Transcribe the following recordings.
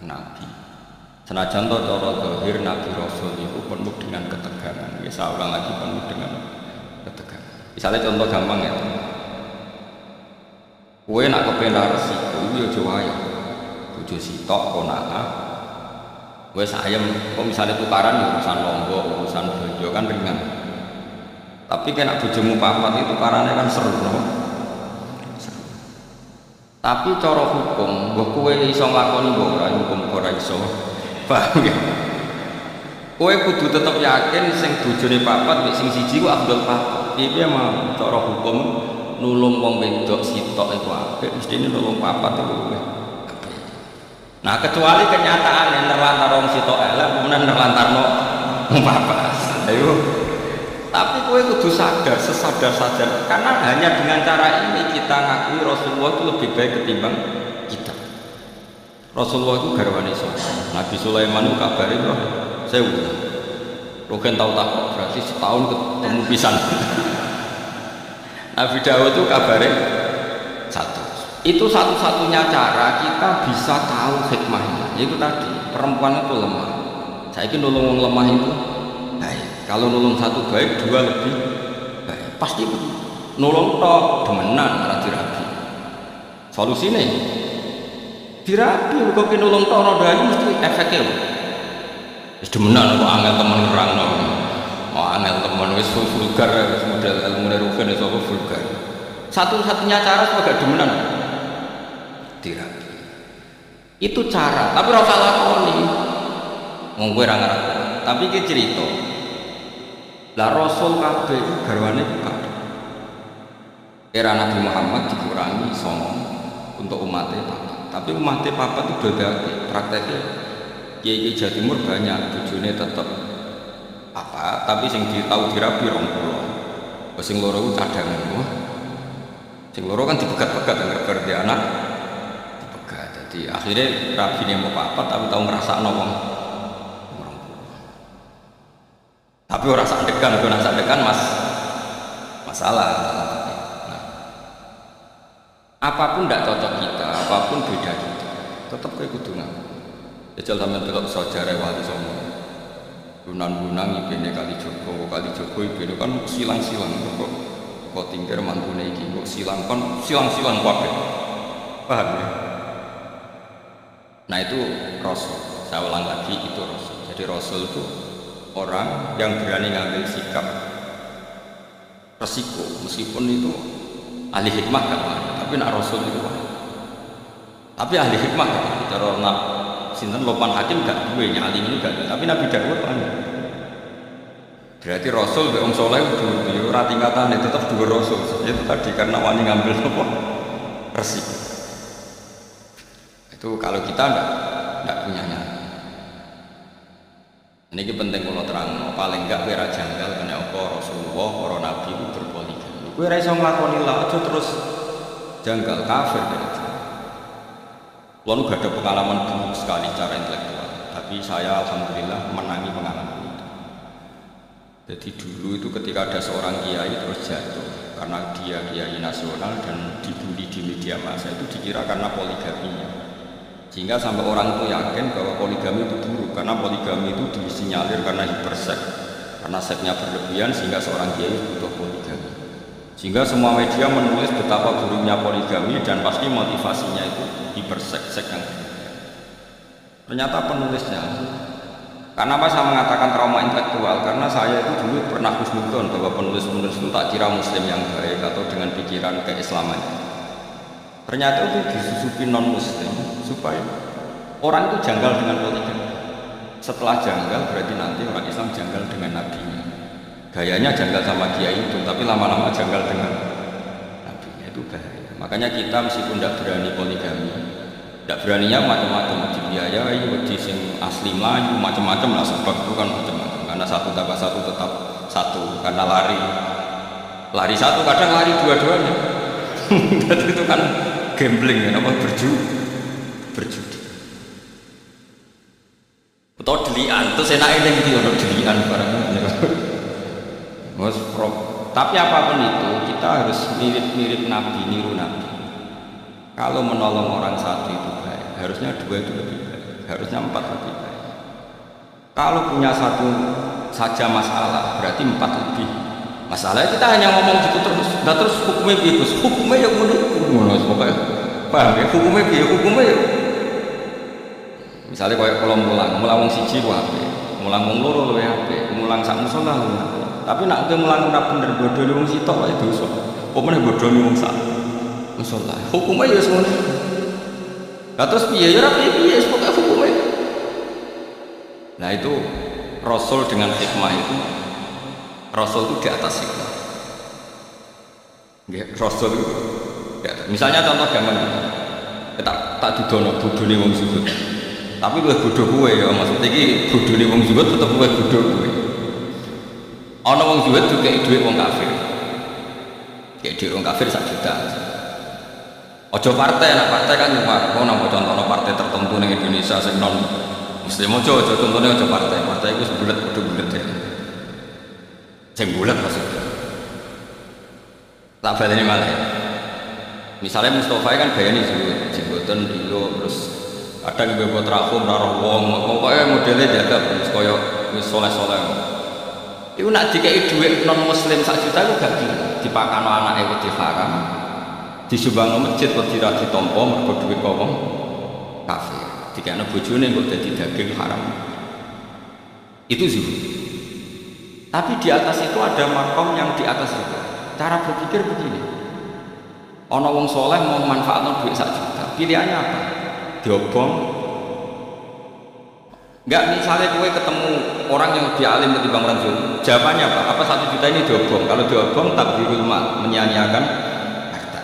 Nabi. Senajan to cara zahir Nabi Rasul itu penuh dengan ketegangan. Ya saya ulang lagi, penuh dengan ketegangan. Misalnya contoh gampang ya. Kowe nak kepenak resiko yo aja wae. Bojo sitok konaka. Wes ayem kok misalnya tukaran ya urusan lombok, urusan bojo kan ringan. Tapi kena bojomu papat itu tukarannya kan seru no? Seru. Tapi cara hukum, mbok kowe iso nglakoni mbok ora hukum ora iso. Paham ya? Kowe kudu tetep yakin sing bojone papat mek sing siji ku afdal papat. Piye mau cara hukum nulung wong wedok sitok iku apik, mestine nulung papat iku apik. Nah, kecuali kenyataan yang terlantar wong sitok elek, kemudian terlantarno wong papat. Ayo. Tapi kowe kudu sadar, sesadar-sadar karena hanya dengan cara ini kita ngakui Rasulullah itu lebih baik ketimbang kita. Rasulullah itu garwane sapa? Nabi Sulaiman itu kabare kok sewu. Rogen tahu tak kok berarti setahun ketemu pisan. Nabi Dawud itu kabarnya satu. Itu satu-satunya cara kita bisa tahu hikmahnya. Itu tadi perempuan itu lemah. Saya ingin nolong lemah itu baik. Kalau nolong satu baik, dua lebih baik. Pasti nolong tok demenan rapi-rapi. Solusinya dirapi. Kok nolong tok roda ini mesti efeknya. Demenan kok angel teman ngerang no. Oh angel teman wis vulgar wis model ilmu rugen iso vulgar. Satu-satunya cara sebagai demenan dirapi. Itu cara, tapi ora usah lakoni. Wong kowe ora ngerti. Tapi iki cerita. Lah Rasul kabeh iku garwane kabeh. Era Nabi Muhammad dikurangi songo untuk umatnya papat. Tapi umatnya papat itu bedake prakteknya. Kiai Jawa Timur banyak bojone tetep apa, tapi sing ditau dirabi 20. Sing loro ku cadangan. Wah. Sing loro kan dipegat-pegat anggere berarti anak dipegat. Jadi akhirnya rabine mau papat tapi tau ngrasakno wong 20. Tapi ora sadekan, ora sadekan masalah. Nah, apapun tidak cocok kita, apapun beda kita, tetap kayak kudu ngaku. Jajal sampean delok sejarah Wali Songo. Gunan-gunang ibene Kali Jogo ibene kan silang-silang kok tinggal mantune iki kok silang kabeh. Paham ya? Nah itu Rasul. Saya ulang lagi itu Rasul. Jadi Rasul itu orang yang berani ngambil sikap resiko meskipun itu ahli hikmah kan, tapi nak Rasul itu tapi ahli hikmah kan, cara nak sinten Lopan Hakim gak duwe nyali ini gak duwe, tapi Nabi Dawud kan berarti Rasul be wong saleh kudu ora tingkatane tetep duwe Rasul itu tadi karena wani ngambil apa resiko itu kalau kita enggak punya nyali. Ini penting kalau terang, paling enggak kowe ra janggal kena apa Rasulullah para nabi itu berpoligami. Kowe ra iso nglakoni la aja terus janggal kafir kan. Kulo gak ada pengalaman buruk sekali secara intelektual, tapi saya alhamdulillah menangi pengalaman itu. Jadi dulu itu ketika ada seorang kiai terus jatuh karena dia kiai nasional dan dibully di media massa itu dikira karena poligaminya. Sehingga sampai orang itu yakin bahwa poligami itu buruk karena poligami itu disinyalir karena hiperseks, karena seksnya berlebihan sehingga seorang kiai butuh poligami. Sehingga semua media menulis betapa buruknya poligami dan pasti motivasinya itu hiperseks yang berlebihan. Ternyata penulisnya, karena apa saya mengatakan trauma intelektual? Karena saya itu dulu pernah husnudon bahwa penulis-penulis itu tak kira muslim yang baik atau dengan pikiran keislaman. Ternyata itu disusupi non muslim supaya orang itu janggal dengan poligami. Setelah janggal berarti nanti orang Islam janggal dengan nabinya. Gayanya janggal sama kiai itu, tapi lama-lama janggal dengan nabinya, itu bahaya. Makanya kita meskipun tidak berani poligami, tidak beraninya macam-macam, dibiayai, wedi sing asli Melayu, macam-macam lah sebab itu kan macam-macam. Karena satu tambah satu tetap satu, karena lari satu kadang lari dua-duanya. Jadi itu kan gambling ya, apa berjudi. Atau delian, terus enaknya yang gitu, ada delian barangnya. Tapi apapun itu, kita harus mirip-mirip Nabi, niru Nabi. Kalau menolong orang satu itu baik, harusnya dua itu lebih baik. harusnya 4 lebih baik. Kalau punya satu saja masalah berarti 4 lebih masalah. Kita hanya ngomong gitu terus, nah terus hukumnya bagus, hukumnya ya ngono pokoknya paham ya, hukumnya piye, hukumnya ya misalnya kayak kalau mulang wong siji ku apik, mulang wong loro luwih apik, mulang sak musala luwih apik. Tapi nak kowe mulang ora bener bodho wong sitok wae dosa. Apa meneh bodho wong sak musala. Hukumnya ya semono. Lah terus piye ya ora piye pokoke hukumnya. Nah itu Rasul dengan hikmah itu, Rasul itu di atas hikmah. Rasul itu misalnya contoh gampang tak didono bodhone wong zuhud tapi luwih bodho kowe ya maksud iki bodhone wong zuhud tetep luwih bodho kowe ana wong zuhud dikeki dhuwit wong kafir kek dhuwit wong kafir 1 juta aja partai nak partai kan cuma nang contohno partai tertentu ning Indonesia sing non muslim aja contohnya aja partai iku bulet bodho bulet ya sing bulet maksudnya tak baleni malah misalnya Mustafa kan gaya nih jenggotan dilo terus kadang gue buat rakum raro wong pokoknya modelnya jaga terus koyo soleh-soleh itu nak dikei duit non muslim 1 juta itu gak gila dipakan anaknya wedi haram disumbang masjid wedi ra ditampa mergo duit wong kafir dikene bojone kok dadi daging haram itu zuhud. Tapi di atas itu ada makom yang di atas itu cara berpikir begini. Ono wong soleh mau manfaatkan duit 1 juta, pilihannya apa? Diobong? Enggak, misalnya kowe ketemu orang yang lebih alim ketimbang orang zuhud, jawabannya apa? Apa 1 juta ini diobong? Kalau diobong tabdirul mal, menyia-nyiakan harta.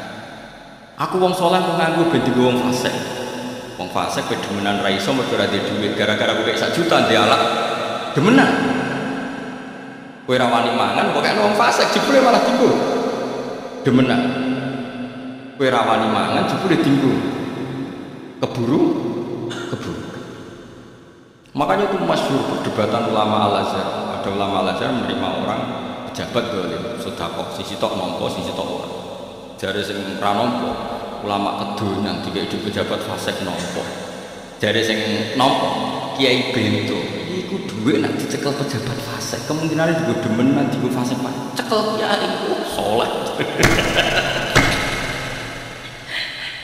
Aku wong soleh mau nganggo ben digo wong fasik. Wong fasik demenan ra iso mergo ora duit, gara-gara kowe 1 juta dialak demenan. Kowe ra wani mangan pokoke wong fasik jebule malah digo demenan. Kowe ra wani mangan jebule dienggo keburu. Makanya itu masyhur perdebatan ulama Al-Azhar. Ada ulama Al-Azhar menerima orang pejabat dolim sedekah sisi tok nampa sisi tok ora. Jare sing ra nampa ulama kedonyan dikek pejabat fasik nampa. Jare sing nampa Kiai Bento iku dhuwit nek dicekel pejabat fasik kemungkinane digo demenan digo fasik cekel kiai saleh.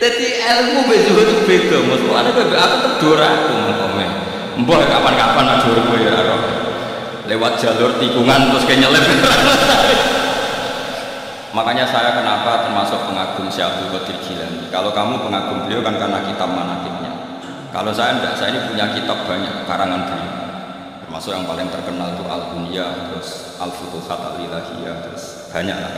Jadi ilmu bezuhud itu beda, maksudnya aku terdor aku ngomongnya mbah kapan-kapan ada gue ya lewat jalur tikungan terus kayak nyelip. Makanya saya kenapa termasuk pengagum Syekh Abdul Qadir Jilani. Kalau kamu pengagum beliau kan karena kitab manaqibnya. Kalau saya enggak, saya ini punya kitab banyak karangan beliau, termasuk yang paling terkenal itu Al-Bunyah, terus Al-Futuhat Al-Ilahiyah, terus banyak lah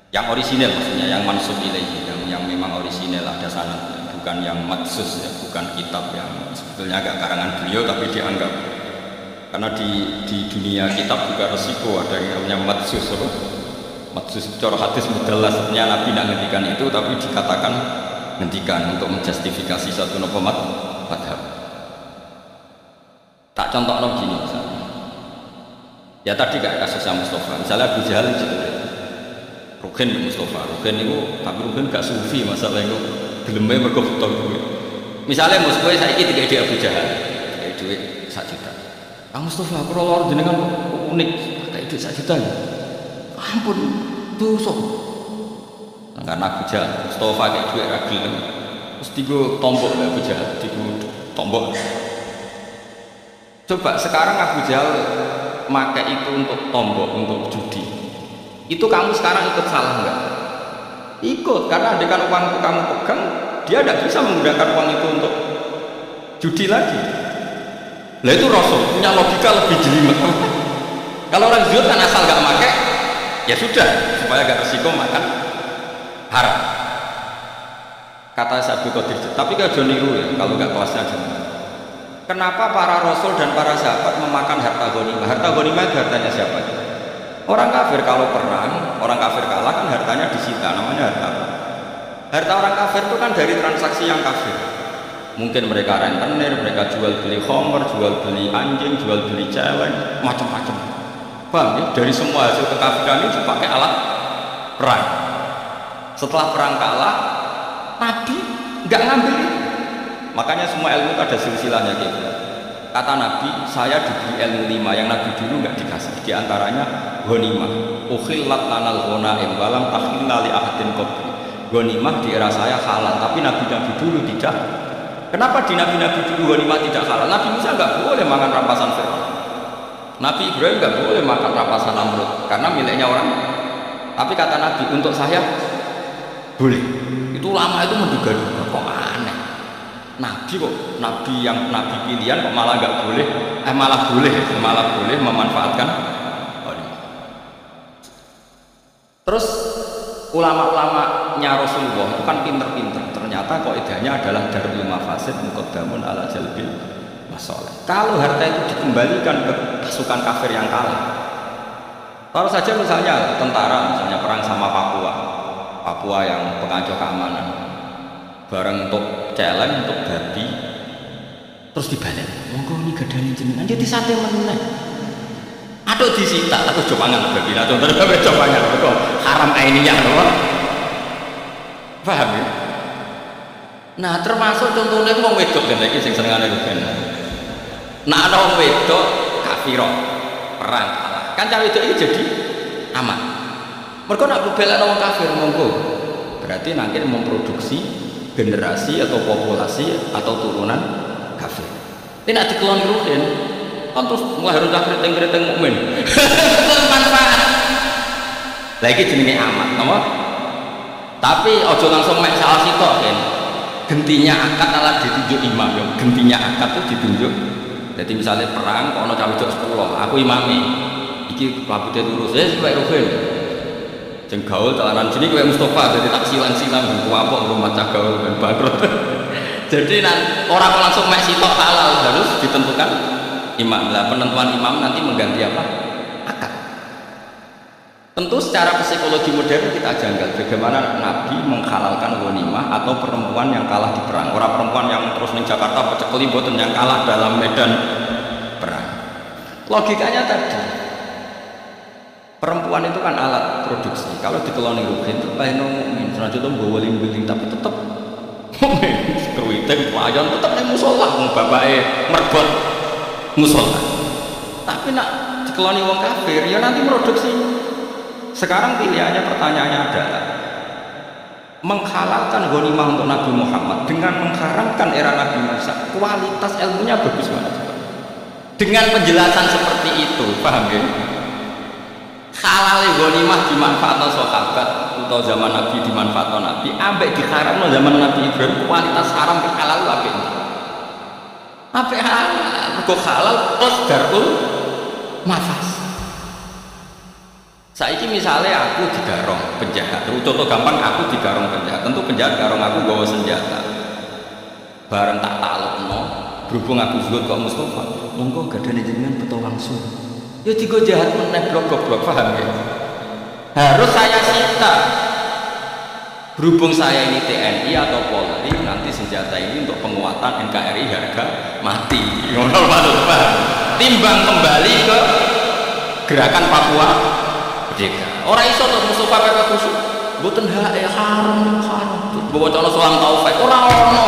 yang orisinil maksudnya, yang mansub ilaihi, yang memang orisinil ada sanadnya, bukan yang madsus ya, bukan kitab yang sebetulnya agak karangan beliau tapi dianggap, karena di dunia kitab juga resiko ada yang namanya madsus apa? Madsus cara hadis mudallas, sebenarnya Nabi tidak ngendikan itu tapi dikatakan ngendikan untuk menjustifikasi satu madhab. Tak contoh gini misalnya ya tadi kayak kasusnya Mustafa, misalnya Abu Jahal Rukin bin Mustafa, Rukin itu tapi Rukin gak sufi masalah itu gelemnya mergo betul duit. Misalnya Mustafa saya ini tiga Abu Jahal, kayak duit 1 juta. Kang Mustafa, kalau luar jenengan unik, kayak duit 1 juta ya. Ampun, dosa. Karena Abu Jahal, Mustafa kayak duit ragil, terus tiga tombok Abu Jahal, tiga tombok. Coba sekarang Abu Jahal pakai itu untuk tombok, untuk judi. Itu kamu sekarang ikut salah enggak? Ikut, karena andaikan uang itu kamu pegang, dia tidak bisa menggunakan uang itu untuk judi lagi. Lah itu Rasul punya logika lebih jelimet. Kalau orang zuhud kan asal nggak pakai, ya sudah, supaya gak resiko makan haram. Kata Syekh Qadir, tapi kalau niru ya, kalau nggak kelasnya gimana? Kenapa para Rasul dan para sahabat memakan harta ghanimah? Harta ghanimah itu hartanya siapa? Orang kafir kalau perang, orang kafir kalah kan hartanya disita, namanya harta apa? Harta orang kafir itu kan dari transaksi yang kafir. Mungkin mereka rentenir, mereka jual beli khamr, jual beli anjing, jual beli cewek, macam-macam. Paham ya? Dari semua hasil kekafiran itu dipakai alat perang. Setelah perang kalah, Nabi nggak ngambil itu. Makanya semua ilmu itu ada silsilahnya gitu. Kata Nabi, saya diberi ilmu 5 yang Nabi dulu nggak dikasih. Di antaranya ghanimah. Ukhillat lanal ghanaim walam takhilla li ahadin qabli. Ghanimah di era saya halal, tapi nabi-nabi dulu tidak. Kenapa di nabi-nabi dulu ghanimah tidak halal? Nabi Musa nggak boleh makan rampasan Fir'aun. Nabi Ibrahim nggak boleh makan rampasan Namrud karena miliknya orang. Tapi kata Nabi, untuk saya boleh. Itu ulama itu menduga-duga, kok aneh. Nabi kok, nabi yang nabi pilihan kok malah nggak boleh, malah boleh memanfaatkan. Terus ulama-ulamanya Rasulullah itu kan pinter-pinter. Ternyata kaidahnya adalah darul mafasid muqaddamun ala jalbil masalih. Kalau harta itu dikembalikan ke pasukan kafir yang kalah, kalau saja misalnya tentara, misalnya perang sama Papua yang pengacau keamanan, bareng untuk celeng, untuk babi, terus dibalik. Monggo ini gadani jenengan, jadi sate meneh. Aduh disita, aku coba mangan babi, nah contohnya coba mangan, kok haram ainiyah loh. Paham ya? Nah termasuk contohnya mau wedok kan lagi sing senengane kan. Nah ana wong wedok kafiro perang kalah. Kan cawe wedok iki jadi aman. Mereka nak bela orang kafir monggo, berarti nanti memproduksi generasi atau populasi atau turunan kafir. Ini nak dikelon rutin, kan terus harus keriting mukmin. Manfaat. Lagi jenenge amat, nama. Tapi ojo langsung mek salah sitok kan. Gentinya akad alat ditunjuk imam, ya. Gentinya akad itu ditunjuk. Jadi misalnya perang, kalau cawe wedok 10, aku imami. Iki pelabute lurus, sampai ruhin. Jeng gaul telanan sini kayak Mustafa jadi tak silang-silang buku apa rumah gaul dan bangkrut. Jadi orang langsung mek sitok halal harus ditentukan imam. Lah penentuan imam nanti mengganti apa? Akad. Tentu secara psikologi modern kita janggal bagaimana Nabi menghalalkan ghanimah atau perempuan yang kalah di perang. Orang perempuan yang terus di Jakarta pecekeli boten yang kalah dalam medan perang. Logikanya tadi perempuan itu kan alat produksi. Kalau dikeloni rugen itu bae mukmin. Senajan to nggawa ling-ling tapi tetep mukmin. Kruwiting pelayan tetep ning musala wong bapake merbot musala. Tapi nak dikeloni wong kafir ya nanti produksi. Sekarang pilihannya pertanyaannya adalah menghalalkan ghanimah untuk Nabi Muhammad dengan mengharamkan era Nabi Musa. Kualitas ilmunya bagus banget. Dengan penjelasan seperti itu, paham ya? Halal ghanimah dimanfaatkan sahabat atau zaman Nabi dimanfaatkan Nabi, ambek diharamno zaman Nabi Ibrahim kualitas haram ke halal apik. Apik halal, kok halal plus darul mafas. Saiki misalnya aku digarong penjahat, contoh gampang aku digarong penjahat, tentu penjahat garong aku bawa senjata. Bareng tak taklukno, berhubung aku zuhud kok Mustafa, monggo gadane jenengan beto langsung. Ya tiga jahat meneh blok-blok, paham ya? Harus saya sita. Berhubung saya ini TNI atau Polri, nanti senjata ini untuk penguatan NKRI harga mati. Ngono paham? Timbang kembali ke gerakan Papua Merdeka. Orang iso tuh Mustafa Pepe Kusuk. Mboten haram. Bawa contoh Sulam Taufik. Ora ono.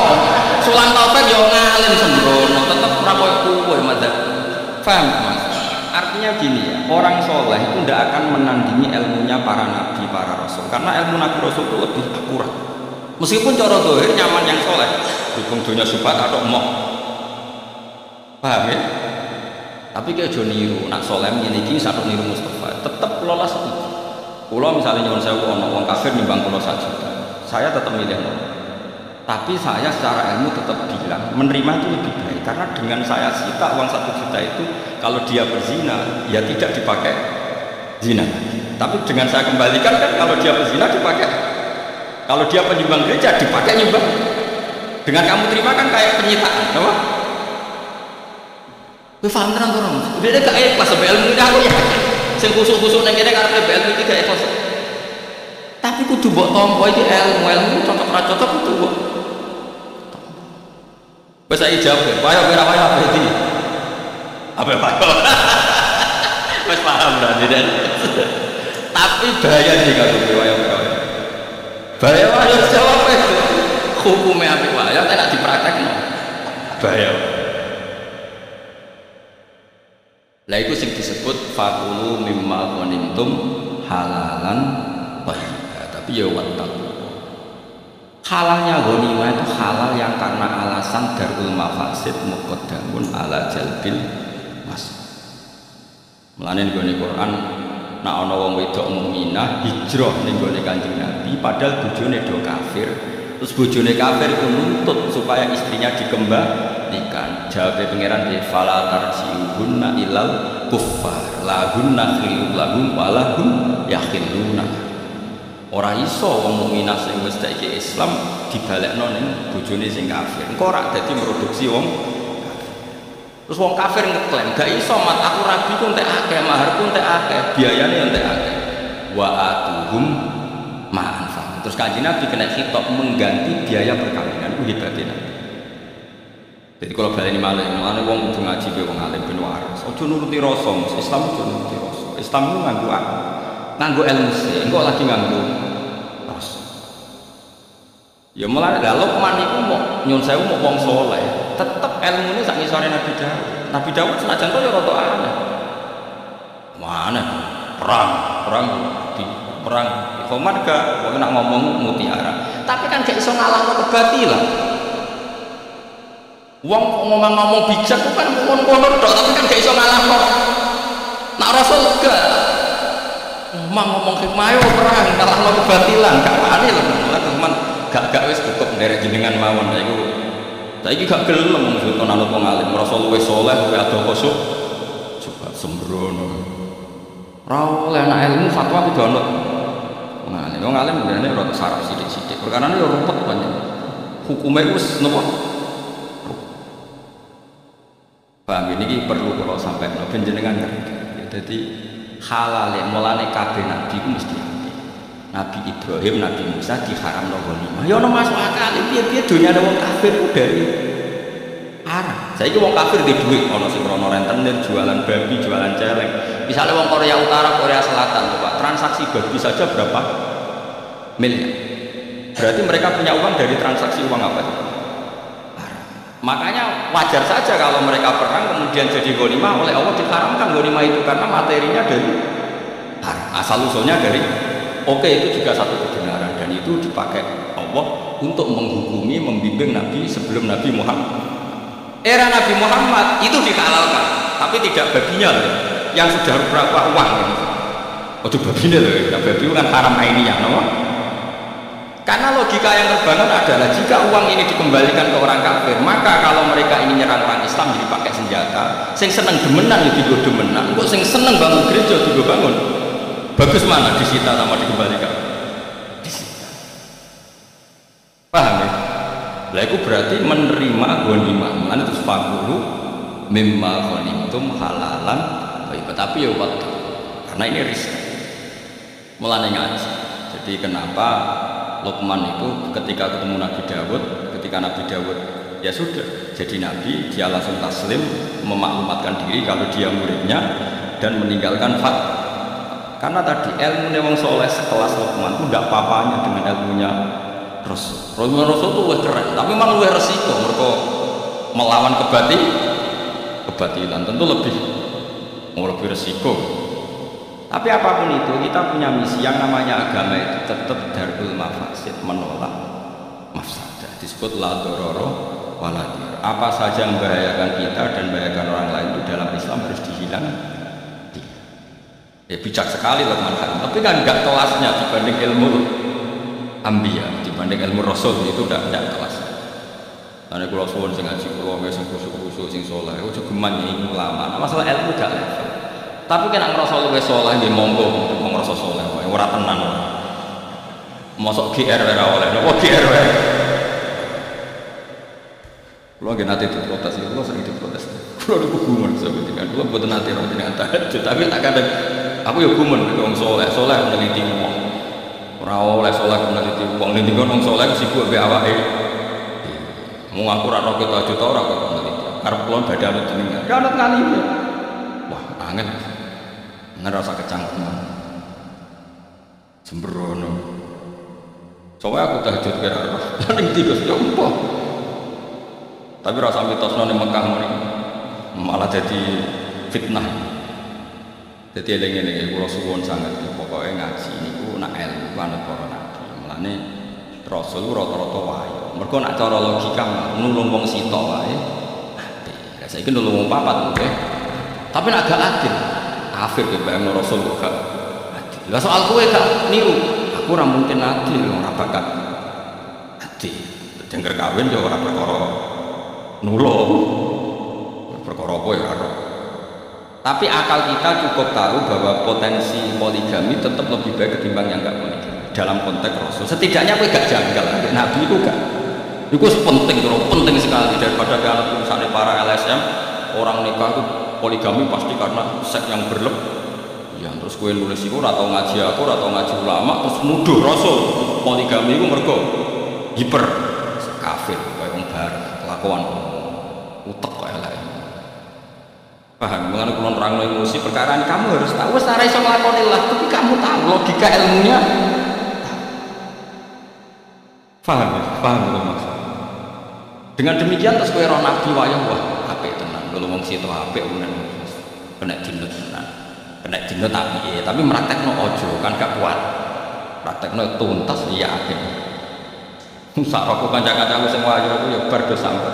Sulam Taufik yo ngalim sembrono, tetep ora koyo kowe madzhab. Paham, Mas? Artinya gini ya, orang soleh itu tidak akan menandingi ilmunya para nabi, para rasul, karena ilmu nabi rasul itu lebih akurat. Meskipun cara dohir nyaman yang soleh, dukung dunia subhat atau emoh, paham ya? Tapi kayak jo niru, nak soleh ini satu niru Mustafa, tetap lolos itu. Kalau misalnya nyon saya uang kafir nimbang kalau 1 juta, saya tetap milih nol. Tapi saya secara ilmu tetap bilang menerima itu lebih baik, karena dengan saya sita uang 1 juta itu kalau dia berzina ya tidak dipakai zina, tapi dengan saya kembalikan kan kalau dia berzina dipakai, kalau dia penyumbang gereja dipakai nyumbang. Dengan kamu terima kan kayak penyitaan, apa? Paham terang orang, dia gak ikhlas sampai ilmu ini aku ya, sing kusuk-kusuk neng kene karena ilmu ini gak ikhlas. Tapi kudu mbok tampa iki ilmu cocok ra cocok kudu mbok. Wes saiki jawab, wayo ora wayo berarti. Apa wayo? Wes paham berarti dan. Tapi bahaya sih kalau wayo wayo. Bahaya wayo jawab itu. Hukumnya apa wayo nek dipraktekno. bahaya. Lah iku sing disebut fakulu mimma ghanimtum halalan thayyiban. Tapi ya wattaqu. Halalnya ghanimah itu halal yang karena alasan darul mafasid muqaddamun ala jalbil mas. Mulane nggone Quran nek ana wong wedok mukminah hijrah ning gone Kanjeng Nabi padahal bojone do kafir. Terus bojone kafir itu nuntut supaya istrinya dikembalikan. Jawabnya pangeran di fala tarji'uhunna ilal kuffar lahunna khilul lahum walahum yakhilluna. Ora iso wong mukminah sing wis saiki Islam dibalekno ning bojone sing kafir. Engko ora dadi produksi wong kafir. Terus wong kafir ngeklaim gak iso mat aku rabi ku entek akeh, maharku entek akeh, biayane entek akeh. Wa atuhum ma'anfa. Terus Kanjeng Nabi kena khitab mengganti biaya perkawinan. Itu hebatnya Nabi. Jadi kalau baleni malih, mulane wong kudu ngaji be wong alim ben waras. Aja nuruti rasa, Islam aja nuruti rasa. Islam itu nganggo ilmu sih, engko lagi nganggo rasa. Ya mulane lha Luqman iku mau nyun sewu mau wong saleh, tetep ilmune sak ngisore Nabi Daud. Nabi Daud senajan to ya rada aneh. Mana perang Ikhwan gak, wong nak ngomong mutiara. Tapi kan gak iso ngalahno kebatilan. Wong ngomong bijak kan ngono tok, tapi kan gak iso ngalahno. Nak Rasul gak. Ngomong hikmah yo perang ngalahno kebatilan, gak wani lho. Teman gak wis cukup nderek jenengan mawon iku. Saiki gak gelem wong nonton wong alim, Rasul wis saleh kowe ado kosok. Coba sembrono. Ra oleh anak ilmu fatwa kudu ana. Wong alim benerane rada saraf sithik-sithik. Perkarane yo rumpet banyak. Hukume wis napa? Paham ini perlu kalau sampai ben jenengan ngerti. Dadi halal mulane kabeh nabi ku mesti Nabi Ibrahim, Nabi Musa diharamno ghanimah. Ya ono masuk akal piye-piye dunyane wong kafir ku dari haram. Saiki wong kafir di dhuwit ana sing rono rentenir, jualan babi, jualan celeng. Misalnya wong Korea Utara, Korea Selatan, Pak, transaksi babi saja berapa miliar. Berarti mereka punya uang dari transaksi uang apa itu? Haram. Makanya wajar saja kalau mereka perang kemudian jadi ghanimah oleh Allah diharamkan ghanimah itu karena materinya dari haram. Asal usulnya dari itu juga satu kebenaran dan itu dipakai Allah untuk menghukumi, membimbing Nabi sebelum Nabi Muhammad. Era Nabi Muhammad itu dihalalkan, tapi tidak babinya loh, yang sudah berapa uang gitu. Itu babinya loh, babi itu kan haram ainiyah, no? Karena logika yang terbangun adalah jika uang ini dikembalikan ke orang kafir, maka kalau mereka ini nyerang orang Islam jadi pakai senjata, sing seneng demenan ya digo demenan, kok sing seneng bangun gereja digo bangun. Bagus mana disita sama dikembalikan? Disita. Paham ya? Lah itu berarti menerima ghanimah. Mulane terus fakulu mimma ghanimtum halalan thayyiban. Tapi ya waktu karena ini risk. Mulane ngaji. Jadi kenapa Luqman itu ketika ketemu Nabi Daud, ketika Nabi Daud ya sudah jadi nabi, dia langsung taslim, memaklumatkan diri kalau dia muridnya dan meninggalkan fat. Karena tadi ilmu wong soleh sekelas Luqman itu tidak apa-apanya dengan ilmunya Rasul. Rasul itu lebih keren, tapi memang lebih resiko mereka melawan kebatilan tentu lebih resiko. Tapi apapun itu kita punya misi yang namanya agama itu tetap darul mafasid, menolak mafsadah. Disebut la dororo wala dirar. Apa saja yang membahayakan kita dan membahayakan orang lain itu dalam Islam harus dihilangkan. Ya bijak sekali Luqman Hakim, tapi kan enggak kelasnya dibanding ilmu Ambiya, dibanding ilmu Rasul itu tidak kelas. Karena kalau suwun sing ngaji kula wis kusuk-kusuk sing saleh, ojo geman iki ulama. Masalah ilmu gak level. Tapi kena ngrasa luwih saleh nggih monggo wong ngrasa saleh wae, ora tenan. Mosok GR ora oleh, napa GR wae. Kula nggih nate diprotes, kula sering diprotes. Kula niku gumun sampeyan kan, kula mboten nate ora dengan tahajud, tapi tak kadang aku ya gumun wong saleh meneliti wong. Ora oleh saleh meneliti wong, ning wong saleh sibuk mbek awake. Mau aku ora ro tahajud ora kok meneliti. Karep kula badhe anut jenengan. Ya anut ngalime. Wah, angel. Ngerasa kecangkeman sembrono soalnya aku tahajud kira lalu tiga jompo Tapi rasa mitosno ning Mekah malah jadi fitnah. Jadi eling-eling kula suwun sangat pokoke ngaji niku nak ilmu anut para nabi. Mulane Rasul rata-rata wae. Mergo nak cara logika nulung wong sitok wae apik. Lah saiki nulung wong papat nggih. Tapi nak gak adil. Kafir ke bayangno Rasul kok gak adil. Lah soal kowe gak niru, aku ora mungkin adil ora bakal adil. Jengker kawin ya ora perkara nulung. Perkara apa ya ora. Tapi akal kita cukup tahu bahwa potensi poligami tetap lebih baik ketimbang yang enggak poligami dalam konteks Rasul. Setidaknya aku gak janggal, Nabi itu gak. Itu penting sekali daripada kalau misalnya para LSM orang nikah itu poligami pasti karena seks yang berlebih. Ya terus gue nulis itu atau ngaji aku atau ngaji ulama terus nuduh Rasul poligami itu mergo hiper kafir kayak wong bar kelakuan utek kok elek. Paham, mengenai kulon terang emosi perkara ini kamu harus tahu, wes ora iso nglakoni lah, tapi kamu tahu logika ilmunya. Paham maksud. Dengan demikian terus kowe ora nabi wayah wah apik tenan, kalau wong situ apik menan kena dinut tenan. Kena dinut tapi meraktekno ojo kan gak kuat. Praktekno tuntas iya apik. Sak aku kanca-kancaku sing wayah aku ya bar do sampe.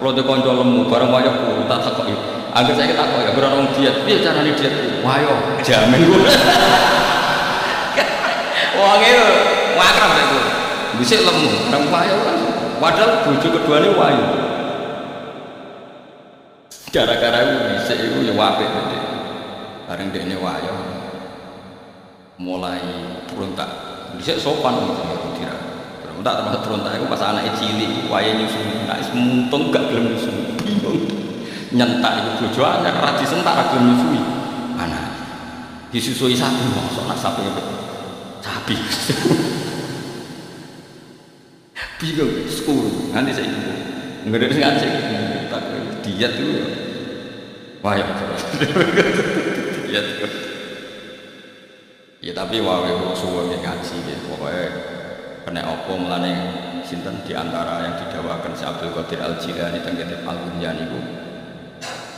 Kalau di kanca lemu bareng wayah ku tak takoki. Agar saya ketahui ya, berorang diet, dia caranya diet, wayo, jamin gue. Wah gitu, makrab itu, bisa lemu, orang wayo kan, padahal bujuk kedua ini wayo. Gara-gara itu bisa itu ya wabek gitu, bareng dia ini wayo, mulai berontak, bisa sopan gitu ya tidak, berontak termasuk berontak itu pas anaknya cilik, wayo nyusun, nak semuntung gak gelem nyusun, bingung. Nyentak itu bojoane ora disentak ra gelem nyusui. Anak disusui sapi mosok nak sapi sapi. Bingung sekuru nanti saya ngerti ngaji tak diet itu. Wah ya. Diet. Ya tapi wae kok suwe ngaji ya pokoke kena apa mulane sinten di antara yang didakwakan Syekh Abdul Qadir Al-Jilani teng kitab Al-Bunyan niku.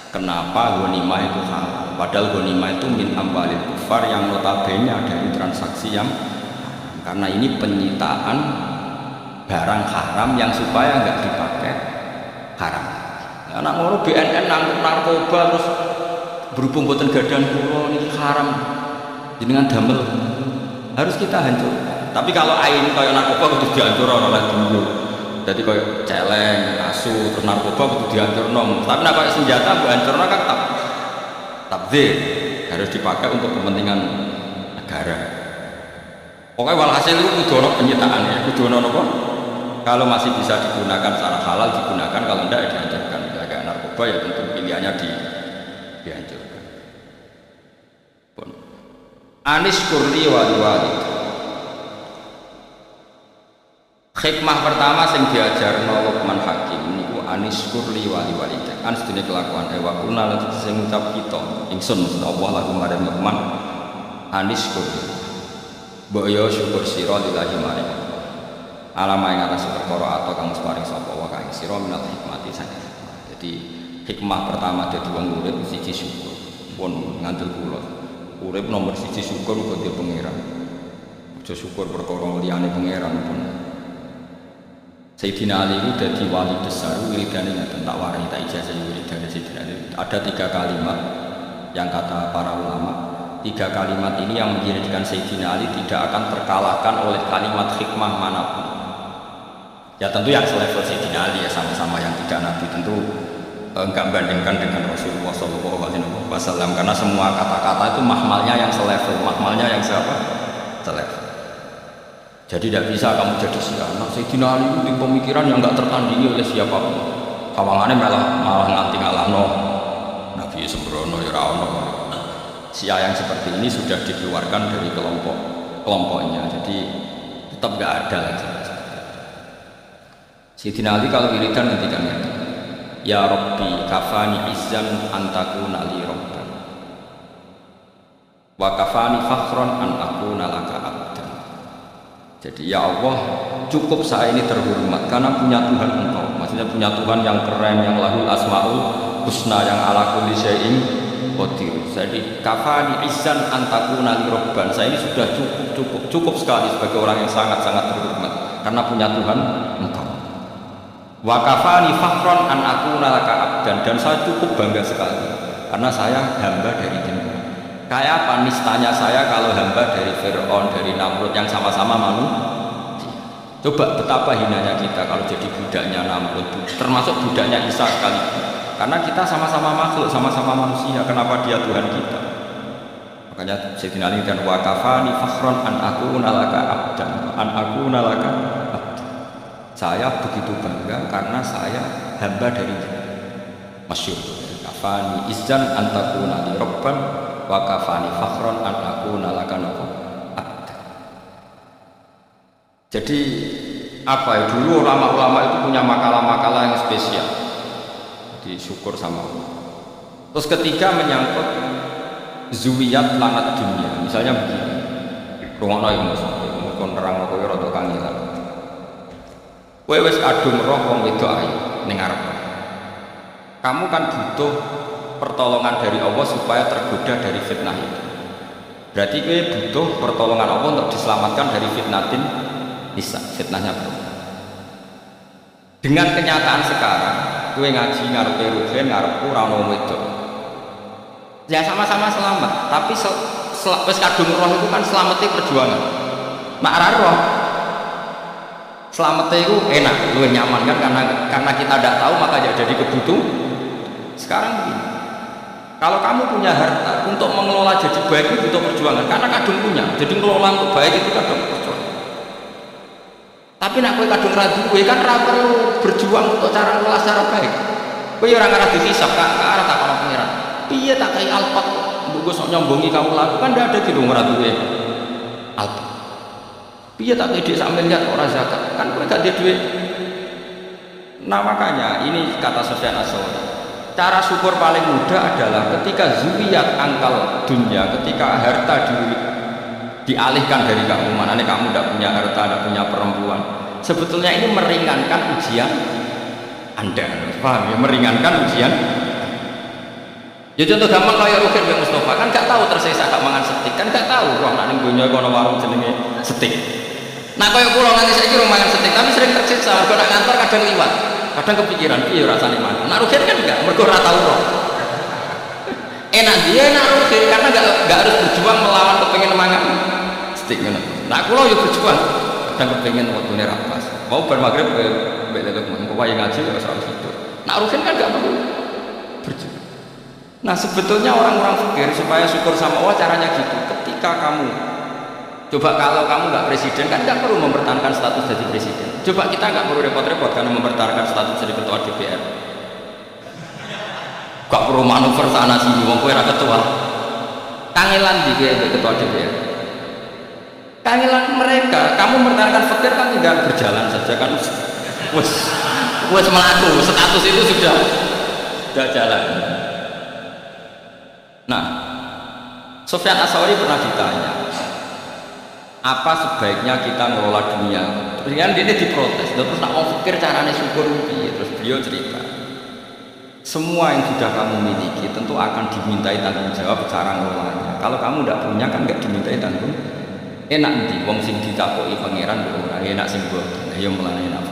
Kenapa ghanimah itu halal? Padahal ghanimah itu min amwalil kufar yang notabene dari transaksi yang karena ini penyitaan barang haram yang supaya nggak dipakai haram. Anak ngono BNN nangkep narkoba terus berhubung boten gadan kula niki haram. Jenengan damel harus kita hancurkan. Tapi kalau ain kaya narkoba kudu dihancurkan oleh dulu. Jadi kayak celeng, asu, terus narkoba itu dihancurkan. Tapi nak kayak senjata dihancurkan kan tabdzir harus dipakai untuk kepentingan negara. Pokoknya walhasil itu kudu ono penyitaan ya, kudu ono apa? Kalau masih bisa digunakan secara halal digunakan, kalau tidak ya dihancurkan. Kayak narkoba ya tentu pilihannya dihancurkan. Anis kurli wali. Hikmah pertama yang diajarno Luqman Hakim niku anis kurli wali walidak. An sedene kelakuan wa kunna lan sing ngucap kita ingsun Allah lagu marang Luqman anis kurli. Mbok yo syukur sira lillahi maring alama ing atas perkara atau kang paring sapa wa kang sira minal hikmati saking. Jadi hikmah pertama dadi wong urip siji syukur. Pun ngandel kula. Urip nomor siji syukur uga dia pangeran. Aja syukur perkara liyane pangeran pun. Sayyidina Ali itu jadi wali besar wiridane ngaten tak warai tak ijazah wiridane Sayyidina Ali. Ada 3 kalimat yang kata para ulama, 3 kalimat ini yang menjadikan Sayyidina Ali tidak akan terkalahkan oleh kalimat hikmah manapun. Ya tentu yang selevel Sayyidina Ali ya sama-sama yang tidak Nabi tentu enggak bandingkan dengan Rasulullah SAW karena semua kata-kata itu mahmalnya yang selevel, mahmalnya yang siapa? Selevel. Jadi tidak bisa kamu jadi siapa. Sayyidina Ali itu pemikiran yang enggak tertandingi oleh siapapun. Kawangannya malah nganti ngalahno Nabi sembrono ya ono. Sia yang seperti ini sudah dikeluarkan dari kelompoknya. Jadi tetap enggak ada lagi. Sayyidina Ali kalau wiridan ngendikan itu, ya Rabbi kafani izzan antakuna li rabban wa kafani fakhron an akuna laka abdan. Jadi ya Allah cukup saya ini terhormat karena punya Tuhan engkau. Maksudnya punya Tuhan yang keren, yang lahul asmaul husna, yang ala kulli syai'in qadir. Jadi kafani izzan antakuna li robban. Saya ini sudah cukup sekali sebagai orang yang sangat-sangat terhormat karena punya Tuhan engkau. Wa kafani fakhron an akuna laka abdan, dan saya cukup bangga sekali karena saya hamba dari jenengan. Kayak apa nistanya saya kalau hamba dari Fir'aun, dari Namrud yang sama-sama manusia. Coba betapa hinanya kita kalau jadi budaknya Namrud, termasuk budaknya Isa sekalipun. Karena kita sama-sama makhluk, sama-sama manusia. Kenapa dia Tuhan kita? Makanya Sayyidina Ali dan wa kafani fakhron an akuna laka abdan, an akuna laka abdan. Saya begitu bangga karena saya hamba dari dia. Masyhur. Kafani izzan an takuna li rabban wa kafani fakhron an akuna laka abdan. Jadi apa ya, dulu ulama-ulama itu punya makalah-makalah yang spesial. Jadi syukur sama Allah. Terus ketiga menyangkut zuwiyat lanat dunia. Misalnya begini, rungokno iki Mas, kon nerangno kowe rada kangelan. Kowe wis kadung roh wong wedok ayu ning arep. Kamu kan butuh pertolongan dari Allah supaya tergoda dari fitnah itu. Berarti kowe butuh pertolongan Allah untuk diselamatkan dari fitnatin nisa, fitnahnya perempuan. Dengan kenyataan sekarang, kowe ngaji ngarepe rugen, ngarepku ora ono wedok. Ya sama-sama selamat, tapi wis kadung roh itu kan selamete perjuangan. Mak ora roh, selamete itu enak, luwih nyaman kan, karena kita tidak tahu maka jadi kebutuhan. Sekarang begini, kalau kamu punya harta untuk mengelola jadi baik itu butuh perjuangan, karena kadung punya, jadi mengelola untuk baik itu kadung perjuangan. Tapi nak kowe kadung ra duwe kan ra perlu berjuang untuk cara ngelola secara baik. Kowe ora ngarah dihisab, Kak, arah tak ono pengiran. Piye tak kai alpat mbok sok nyombongi kamu laku kan ndak ada gitu ora duwe alpat. Piye tak kai dik sak miliar ora zakat, kan kowe gak duwe duit. Nah makanya ini kata Sufyan Ats-Tsauri, cara syukur paling mudah adalah ketika zuwiyat angkal dunia, ketika harta dialihkan dari kamu, maknanya kamu tidak punya harta, tidak punya perempuan. Sebetulnya ini meringankan ujian Anda, paham ya? Meringankan ujian. Ya contoh gampang kayak Rukin bin Mustafa kan gak tahu tersisa gak mangan setik, kan gak tahu roh nak ning donya kono warung jenenge setik. Nah kayak kula nganti saiki roh mangan setik, tapi sering tersiksa mergo nak ngantor kadang liwat. Kadang kepikiran piye rasane mangan. Nak Rukin kan enggak, mergo ora tahu roh. Enak dia enak Rukin karena enggak harus berjuang melawan kepengin mangan setik ngono. Nah kula yo berjuang, kadang kepengin wektune ra pas. Mau bar magrib mbek lelek mengko wae ngaji wis ora situ. Nak Rukin kan enggak perlu berjuang. Nah sebetulnya orang-orang fikir supaya syukur sama Allah caranya gitu. Ketika kamu coba, kalau kamu nggak presiden kan nggak perlu mempertahankan status jadi presiden. Coba kita nggak perlu repot-repot karena mempertahankan status jadi ketua DPR. Gak perlu manuver sana sini, wong kowe ra ketua. Kangelan di ketua DPR. Kangelan mereka, kamu mempertahankan fikir kan tinggal berjalan saja kan. Wes melaku, status itu sudah jalan. Nah, Sufyan Ats-Tsauri pernah ditanya, apa sebaiknya kita ngelola dunia? Kemudian dia diprotes, terus tak mau pikir caranya syukur piye. Terus beliau cerita, semua yang sudah kamu miliki tentu akan dimintai tanggung jawab cara ngelolanya. Kalau kamu tidak punya kan nggak dimintai tanggung. Enak nanti, wong sing ditakoki pangeran ora enak sing boten. Ayo mulane enak.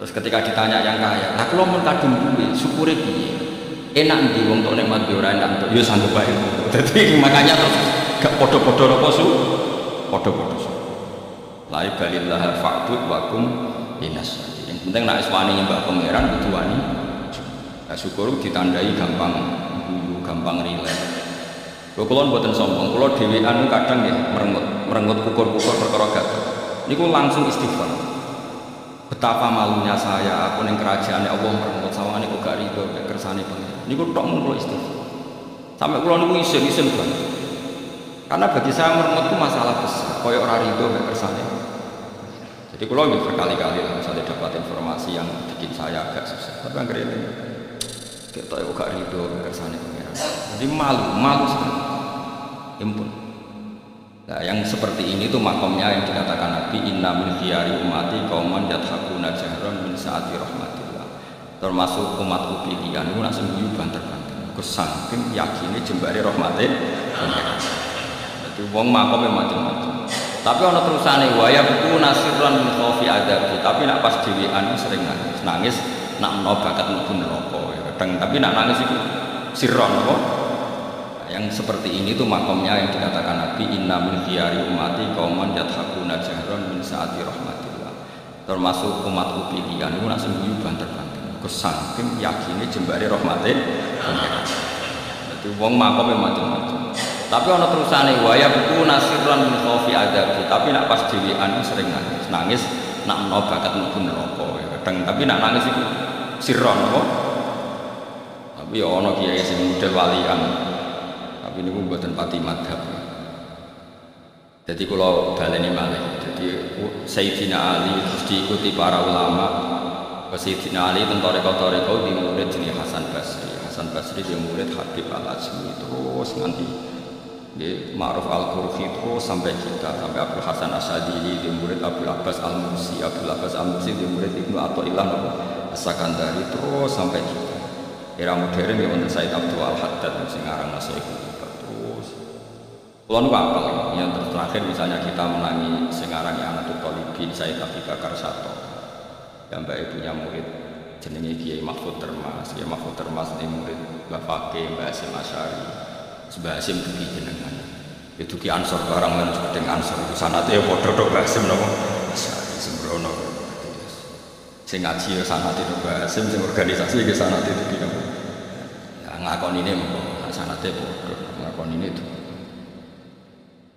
Terus ketika ditanya yang kaya, lah kula mun kadung duwe, syukure piye? Enak nanti wong tok nikmat yo ora enak, yo sanggup bae. Dadi makanya terus gak podo-podo apa podo-podo. La ilaha fa'bud wa kum linas. Yang penting nek wani nyembah pangeran kudu wani. Nah, syukur ditandai gampang guyu, gampang rileks. Lho kula mboten sombong, kula dhewean kadang nggih merengut kukur-kukur perkara gatel. Niku langsung istighfar. Betapa malunya saya, aku ning kerajaan Allah merengut sawangane kok gak rido nek kersane pangeran. Niku tok mung kula istighfar. Sampai kula niku isin-isin banget. Karena bagi saya merengut itu masalah besar, kaya ora rido nek kersane. Jadi kula nggih berkali-kali lah misalnya dapat informasi yang bikin saya agak susah. Tapi anggere ini ketok kok gak rido nek kersane pangeran. Jadi malu sekali. Impun. Nah, yang seperti ini tuh makomnya yang dikatakan Nabi, inna min khiyari umati qauman yadhakuna jahran min saati rahmatillah. Termasuk umatku pilihan itu nak sembuh banter-banter. Kesangking yakine jembare rahmate. Jadi wong makom macam-macam. Tapi ana terusane waya buku nasirran min khaufi adzab. Tapi nak pas dhewean sering nangis. Nangis nak menawa bakat mlebu neraka. Kadang tapi nak nangis itu sirron apa? Yang seperti ini tuh makomnya yang dikatakan Nabi, inna min khiyari umati qauman yadhakuna jahran min saati rahmatillah. Termasuk umatku pilihan itu nak sembuh banter-banter. Kesangking yakine jembare rahmate. Jadi wong makome macam-macam. Tapi ana terusane waya buku nasirran min khaufi adzab. Tapi nak pas dhewean sering nangis. Nangis nak menawa bakat mlebu neraka. Kadang tapi nak nangis itu sirron apa? Tapi ya ana kiai sing model walian. Tapi ini pun buatan pati madhab. Jadi kalau baleni malih, jadi Sayyidina Ali terus diikuti para ulama. Sayyidina Ali tentang toreko-toreko di murid jenis Hasan Basri. Hasan Basri dia murid Habib Al-Ajmi terus nganti Ma'ruf Al-Qurfi terus sampai kita, sampai Abdul Hasan Asyadili dia murid Abdul Abbas Al-Mursi. Abdul Abbas Al-Mursi dia murid Ibnu Athaillah As-Sakandari terus sampai kita. Era modern ya untuk Said Abdul Al-Haddad yang singarang Nasyaikhul. Kalau nu apal, yang terakhir misalnya kita menangi Sengarang yang anak Tolibin Said Abi Bakar Sato, yang mbak ibunya murid jenenge Kiai Mahfud Termas. Kiai Mahfud Termas ini murid Mbak Fakih, Mbak Hasim Asyari, Mbak Hasim dugi jenengan. Itu Ki Ansor barang lan jedeng Ansor itu sanate ya padha tok Mbak Hasim napa Asyari sembrono. Sing ngaji ya sanate Mbak Hasim, sing organisasi ya sanate dugi napa. Ya ngakonine monggo sanate padha ngakonine itu.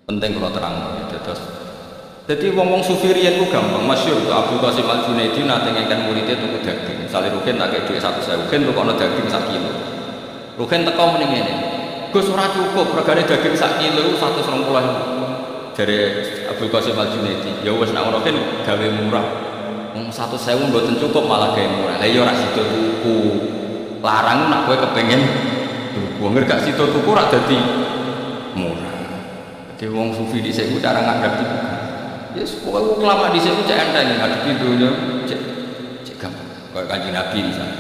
Penting kalau terang ya, terus. Jadi wong-wong sufi riyen ku gampang, masyhur itu Abdul Qasim Al-Junaidi nate ngeken muridé tuku daging. Misale Rugen tak kei dhuwit 100.000, Rugen tukokno daging 1 kilo. Rugen teko muni ngene. Gus ora cukup, regane daging 1 kilo 120.000. Jare Abdul Qasim Al-Junaidi, ya wis nek ngono kan gawe murah. Wong 100.000 mboten cukup malah gawe murah. Lah ya ora sida tuku. Larang nek kowe kepengin tuku, ngger gak sida tuku ora dadi murah. Jadi wong sufi di sini cara ngadap itu, ya pokoknya lama di sini cek enteng ngadepi dunia, cek gampang. Kayak Kanjeng Nabi misalnya,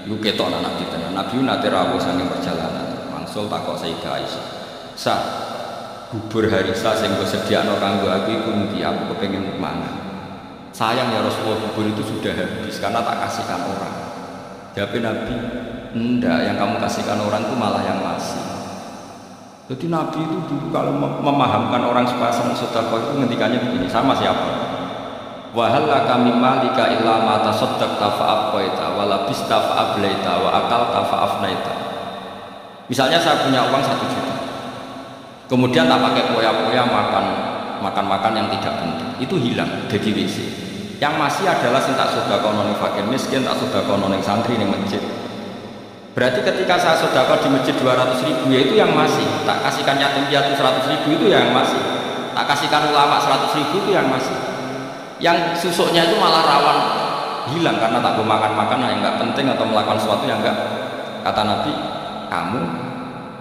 lu ketok anak Nabi tenan. Nabi nate rawuh saking perjalanan, mangsul takok Sayyidah Aisyah. Sa, bubur harisa sing mbok sediakno kanggo aku iku ndi aku kepengin mangan. Sayang ya Rasulullah, bubur itu sudah habis karena tak kasihkan orang. Jawab Nabi, enggak, yang kamu kasihkan orang itu malah yang masih. Jadi Nabi itu dulu kalau memahamkan orang supaya senang sedekah itu ngendikannya begini, sama siapa? Wa hal laka mimma lika illa ma tasaddaqta fa abqaita wa labista fa ablaita wa akalta fa afnaita. Misalnya saya punya uang 1 juta. Kemudian tak pakai poya-poya makan yang tidak penting. Itu hilang dari WC. Yang masih adalah sing tak sedekah nang fakir miskin, tak sedekah nang santri ning masjid. Berarti ketika saya sedekah di masjid 200.000 ya itu yang masih, tak kasihkan yatim piatu 100.000 itu yang masih, tak kasihkan ulama 100.000 itu yang masih. Yang susuknya itu malah rawan hilang karena tak makan makanan yang nggak penting atau melakukan sesuatu yang enggak. Kata Nabi, kamu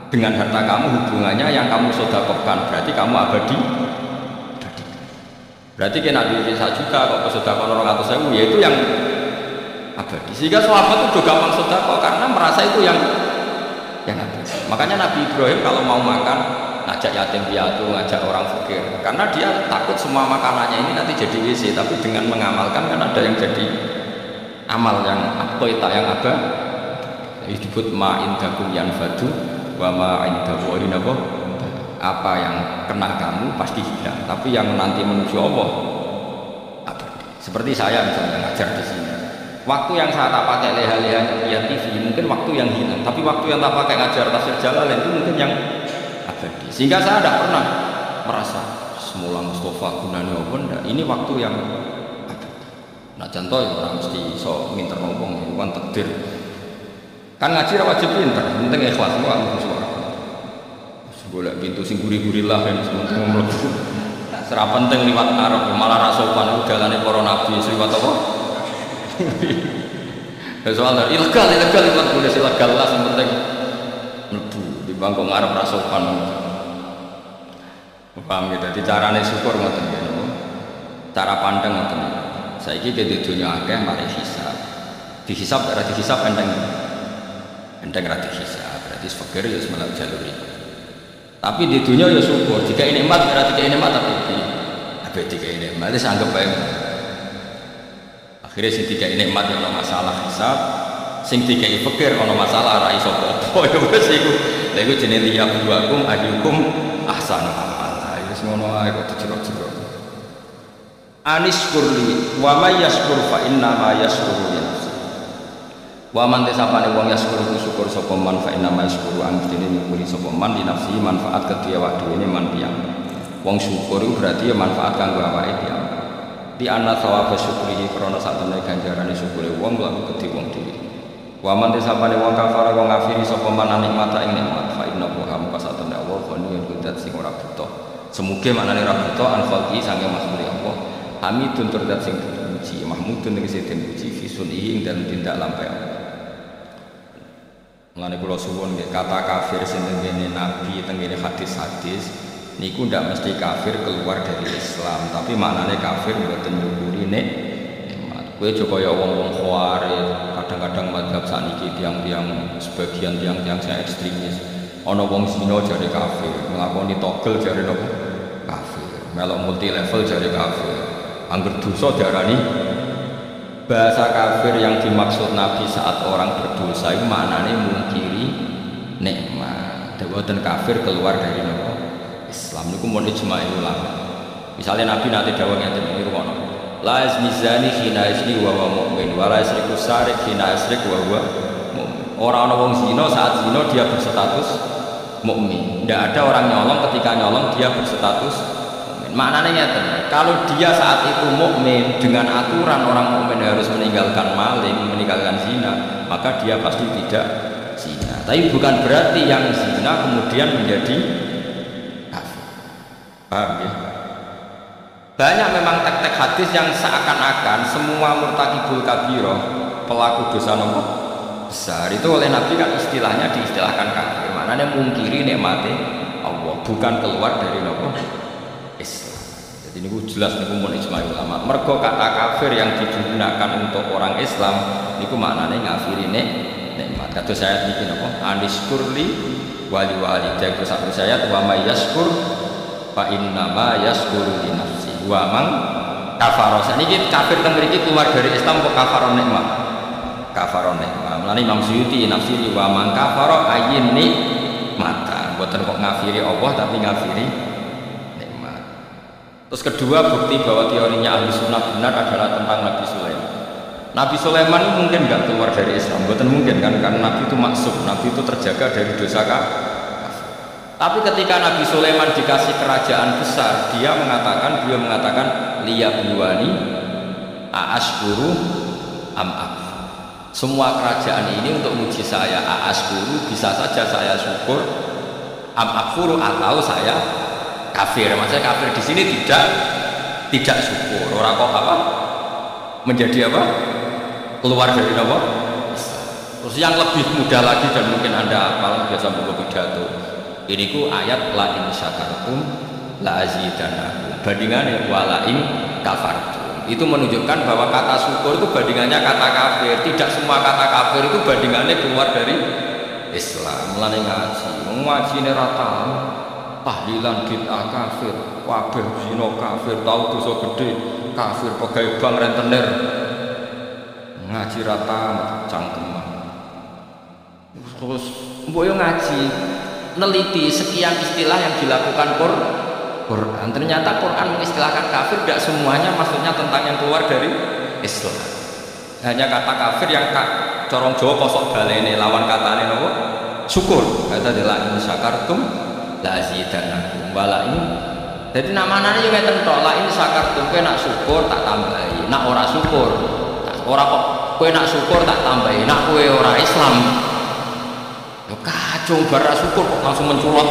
dengan harta kamu hubungannya yang kamu sedekahkan berarti kamu abadi. Berarti kena duit 1 juta kok sedekah 200.000 ya itu yang abadi. Sehingga sahabat itu juga gampang sedekah karena merasa itu yang abadi. Makanya Nabi Ibrahim kalau mau makan ngajak yatim piatu, ngajak orang fakir karena dia takut semua makanannya ini nanti jadi WC, tapi dengan mengamalkan kan ada yang jadi amal yang aqoita yang abadi. Disebut ma indakum yanfadu wa ma indahu innahu. Apa yang kena kamu pasti hilang, tapi yang nanti menuju Allah abadi. Seperti saya misalnya ngajar di sini. Waktu yang saya tak pakai leha-leha via TV mungkin waktu yang hilang, tapi waktu yang tak pakai ngajar tafsir Jalalain itu mungkin yang abadi. Sehingga saya tidak pernah merasa semula Mustafa gunanya apa enggak. Ini waktu yang abadi. Nah contoh orang mesti so minter ngomong itu kan takdir. Kan ngaji wajib pinter, penting ikhlas semua suara. Boleh pintu sing gurih-gurih lah yang sementing mlebu. Serap penting liwat Arab malah rasopan itu jalannya para nabi liwat apa? Soal ilegal liwat boleh ilegal lah yang penting mlebu di bangkong Arab rasopan. Paham gitu. Jadi carane syukur ngoten nggih. Cara pandang ngoten. Saiki ke dunya akeh mari hisab. Dihisab ora dihisab enteng. Enteng ra dihisab. Berarti fakir ya semelah jalur itu. Tapi di dunia ya syukur. Jika ini nikmat ora dikai nikmat tapi dikai nikmat wis anggap bae. Akhirnya sing dikai nikmat ya ono masalah hisab, sing dikai fakir ono masalah ra iso apa. Ya wis iku. Lha iku jenenge liyabluwakum ayyukum ahsanu amala. Wis ngono ae kok dicero-cero. Anis kurli wa may yashkur fa inna ma yashkuru li nafsi. Wa man tesapane wong yashkuru syukur sapa man fa inna ma yashkuru angstine nyukuri sapa man li nafsi manfaat kedhe awak dhewe man piyam. Wong syukur iku berarti ya manfaat kanggo awake dhewe. Di anna thawaba syukrihi krana satune ganjarane syukure wong lalu kedhe wong dhewe. Wa man tesapane wong kafara wong ngafiri sapa man nikmata ing nikmat fa inna wa ham kasatune Allah ghaniyun kudat sing ora butuh. Semuge maknane ora butuh an khalqi sange makhluk Allah. Hamidun terdat sing dipuji, mahmudun tegese den puji fisun ing dan tindak lampah. Mulane kula suwun nggih kata kafir sing tengene nabi tengene hadis-hadis niku ndak mesti kafir keluar dari Islam, tapi maknane kafir mboten nyukuri nikmat. Kowe aja kaya wong-wong khawarij, kadang-kadang mazhab saniki tiang-tiang sebagian tiang-tiang sing ekstremis. Ana wong zina jare kafir, nglakoni togel jare napa? Kafir. Melok multi level jare kafir. Angger dosa diarani bahasa kafir yang dimaksud Nabi saat orang berdosa itu maknanya mungkiri nikmat. Dawuhan kafir keluar dari Islam niku mun ijma' ulama. Misalnya Nabi nanti dawuh ngeten iki rumono. La yazni zani hina yazni wa huwa mu'min wa la yasriku sarik hina yasrik wa huwa mu'min. Ora ana wong zina saat zina dia berstatus mukmin. Tidak ada orang nyolong ketika nyolong dia berstatus. Maknanya nyata, kalau dia saat itu mukmin dengan aturan orang mukmin harus meninggalkan maling, meninggalkan zina, maka dia pasti tidak zina. Tapi bukan berarti yang zina kemudian menjadi kafir. Paham ya? Banyak memang tek-tek hadis yang seakan-akan semua murtakibul kabiroh, pelaku dosa nomor besar itu oleh Nabi kan istilahnya diistilahkan kafir. Maknanya mungkiri nikmati Allah, bukan keluar dari nomor Islam. Jadi ini jelas niku mun ijma' ulama. Mergo kata kafir yang digunakan untuk orang Islam niku maknane ngafiri nikmat. Kados ayat niki napa? Aniskurli wali walidayya satu ayat wa may yaskur fa inna ma yaskuru li nafsi. Wa man kafara. Saniki kafir teng mriki keluar dari Islam kok kafara nikmat. Kafara nikmat. Mulane Imam Suyuti nafsi wa man kafara ayyin nikmata. Mboten kok ngafiri Allah tapi ngafiri. Terus kedua bukti bahwa teorinya ahli sunnah benar adalah tentang Nabi Sulaiman. Nabi Sulaiman mungkin nggak keluar dari Islam, bukan mungkin kan, karena Nabi itu maksum, Nabi itu terjaga dari dosa kafir. Tapi ketika Nabi Sulaiman dikasih kerajaan besar, beliau mengatakan liyabluwani a'ashkuru am akfur. Semua kerajaan ini untuk uji saya, a'ashkuru bisa saja saya syukur, am akfuru atau saya kafir. Maksudnya kafir di sini tidak syukur. Orang kok apa? Menjadi apa? Keluar dari apa? Terus yang lebih mudah lagi dan mungkin Anda hafal biasa buku pidato. Ini ku ayat la in syakartum la azidannakum. Bandingannya wala in kafartum. Itu menunjukkan bahwa kata syukur itu bandingannya kata kafir. Tidak semua kata kafir itu bandingannya keluar dari Islam. Mulane ngaji ini rata. Tahlilan bid'ah kafir, kabeh zina kafir, tahu dosa gede kafir, pegawai bank rentenir ngaji rata cangkeman. Terus mbok yo ngaji neliti sekian istilah yang dilakukan Quran. Ternyata Quran mengistilahkan kafir tidak semuanya maksudnya tentang yang keluar dari Islam. Hanya kata kafir yang corong Jawa kosok balene lawan katane napa? Syukur. Kata la in syakartum la azidannakum wala in. Jadi namanya juga ngeten tok, la in syakartum kowe nak syukur tak tambahi, nak ora syukur ora kok kowe nak syukur tak tambahi, nak kowe ora Islam yo kacau bar syukur kok langsung menculot.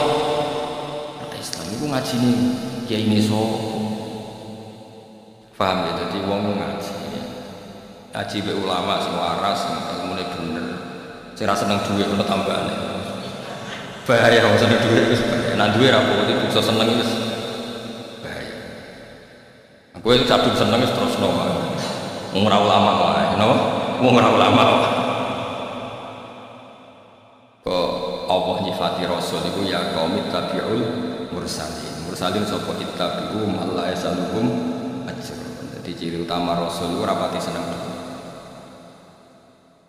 Islam iku ngajine kiai meso. Paham ya? Jadi wong ngaji be ulama sing waras, sing ilmune bener, sing ra seneng dhuwit ono tambahane. Bahaya wong seneng duit wis bahaya. Nah duit ra apa iki bisa seneng wis Kowe kadung seneng terus wae. Wong ora ulama wae, napa? Wong ora ulama wae. Kok Allah nyifati Rasul iku ya qaumit tabi'ul mursalin. Mursalin sapa ittabi'u man la yasaluhum ajr. Dadi ciri utama Rasul iku rapati seneng.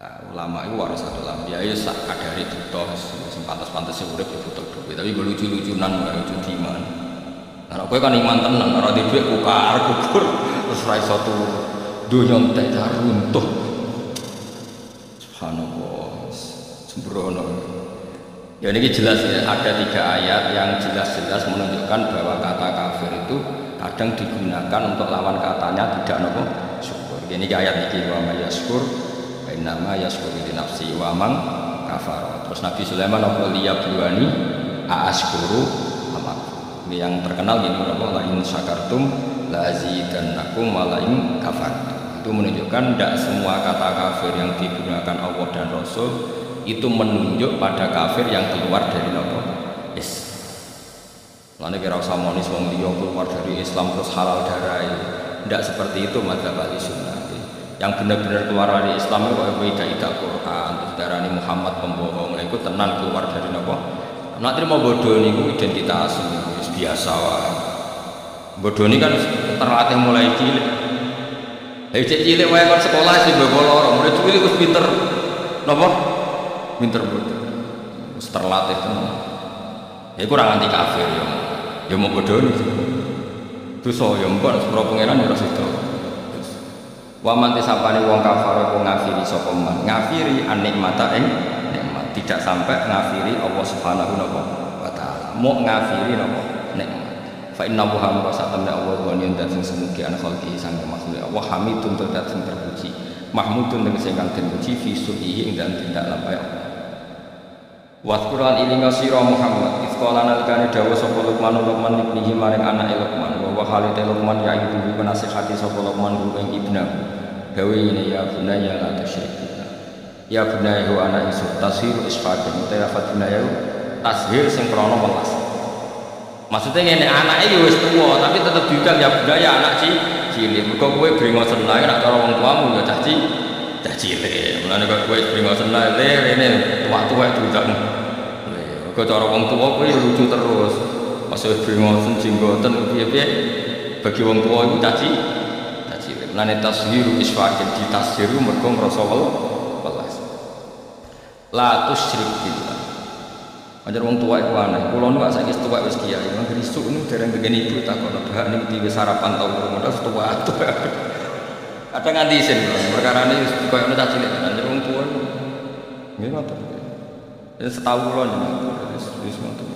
Nah, ulama itu warasatul anbiya ya sak kadare butuh sempantes-pantese urip butuh duit. Tapi gue lucu-lucunan bae lucu diman. Karena kowe kan iman tenan, ora duwe kukar kubur terus ra iso turu. Dunya entek runtuh. Subhanallah. Sembrono. Ya ini jelas ya, ada 3 ayat yang jelas-jelas menunjukkan bahwa kata kafir itu kadang digunakan untuk lawan katanya tidak nopo syukur. Ini ayat iki wa may yashkur innama yashkuru li nafsi wa man kafara. Terus Nabi Sulaiman apa liyabluwani a'askuru amak. Ini yang terkenal gini apa la in syakartum la azidannakum wa la in kafartum. Itu menunjukkan tidak semua kata kafir yang digunakan Allah dan Rasul itu menunjuk pada kafir yang keluar dari Islam. Lalu kira usah monis wong liya keluar dari Islam terus halal darah. Tidak seperti itu madzhab Ahlussunnah. Yang benar-benar keluar dari Islam itu kayak ida-ida Quran, terus darani Muhammad pembohong, itu tenan keluar dari apa? Nak terima bodoh ini identitas itu biasa wae. Bodoh ini kan terlatih mulai cilik. Cilik wae kan sekolah sih bawa loro, mulai cilik wis pinter, napa? Pinter bodoh, wis terlatih tenan. Ya kurang anti kafir ya mau bodoh ini. Dosa ya mbok sepuro pangeran ya ora sida. Wa man tisapane wong kafir kok ngafiri sapa man ngafiri an-nikmata ing nikmat tidak sampai ngafiri Allah Subhanahu wa taala mau ngafiri napa nikmat fa inna Muhammad satamna Allah wa niyan sing semugi an khalqi sang makhluk Allah hamidun dat sing terpuji mahmudun dengan sing kang terpuji fi subihi ing dalem tindak lampah wa Qur'an ilinga sira Muhammad isqala nalikane dawuh sapa Luqman ibnihi maring anake Luqman wa khalite Luqman ya itu nasihati sapa Luqman ing ibnahu dawuh ngene ya bunaya la tusyrik billah ya bunaya hu ana isu tasir isfaqan tayafat bunaya tashir sing krana welas maksudnya ngene anake ya wis tuwa tapi tetep diundang ya bunaya anak cilik mergo kowe brengosen lae nek cara wong tuamu ya cah cilik mulane kok kowe brengosen lae rene tuwa-tuwa diundang kok cara wong tuwa kuwi lucu terus masih brengosen jenggoten piye-piye bagi wong tuwa iku caci lane tashiru isfaqin ditashiru mergo ngrasa welas la tusyrik billah anjir wong tuwa iku aneh kula niku saiki tuwa wis kiai mangger isuk niku dereng ngene ibu takon bah niki wis sarapan tau modal tuwa kadang nganti isin perkara ini koyo ngono cilik anjir wong tuwa nggih ngoten ya setahu kula niku wis ngoten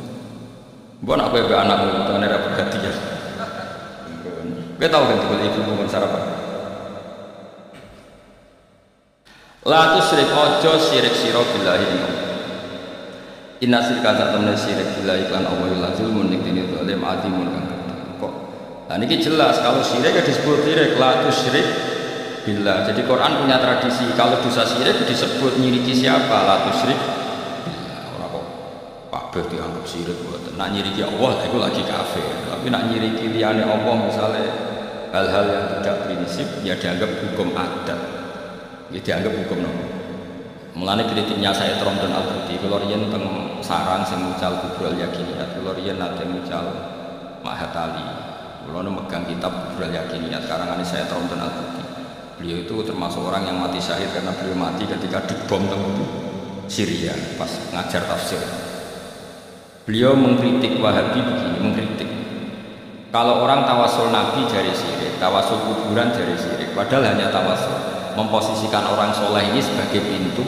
mbok nek kowe anakmu utawa nek perhatian kowe tau kan tuwa ibu ngomong sarapan la tusyrik ojo syirik sira billahi inna syirka satamna syirik billahi lan Allah zulmun nikdini zalim azimun kang kok nah ini jelas kalau syirik ya disebut syirik la tusyrik billah. Jadi Quran punya tradisi kalau dosa syirik disebut nyiriki siapa la tusyrik billah. Ora kok kabeh dianggap syirik mboten. Nak nyiriki Allah itu lagi kafir. Tapi nak nyiriki liyane Allah misalnya hal-hal yang tidak prinsip ya dianggap hukum adat. Ya dianggap hukum nopo. Mulane kritiknya saya Tromdon Al-Budi kula riyen teng sarang sing mucal Kubrul Yakiniyat kula riyen nate mucal Mahatali kula megang kitab Kubrul Yakiniyat karangane saya Tromdon Al-Budi. Beliau itu termasuk orang yang mati syahid karena beliau mati ketika dibom teng Syria pas ngajar tafsir. Beliau mengkritik Wahabi begini, mengkritik kalau orang tawasul Nabi dari syirik, tawasul kuburan dari syirik, padahal hanya tawasul memposisikan orang soleh ini sebagai pintu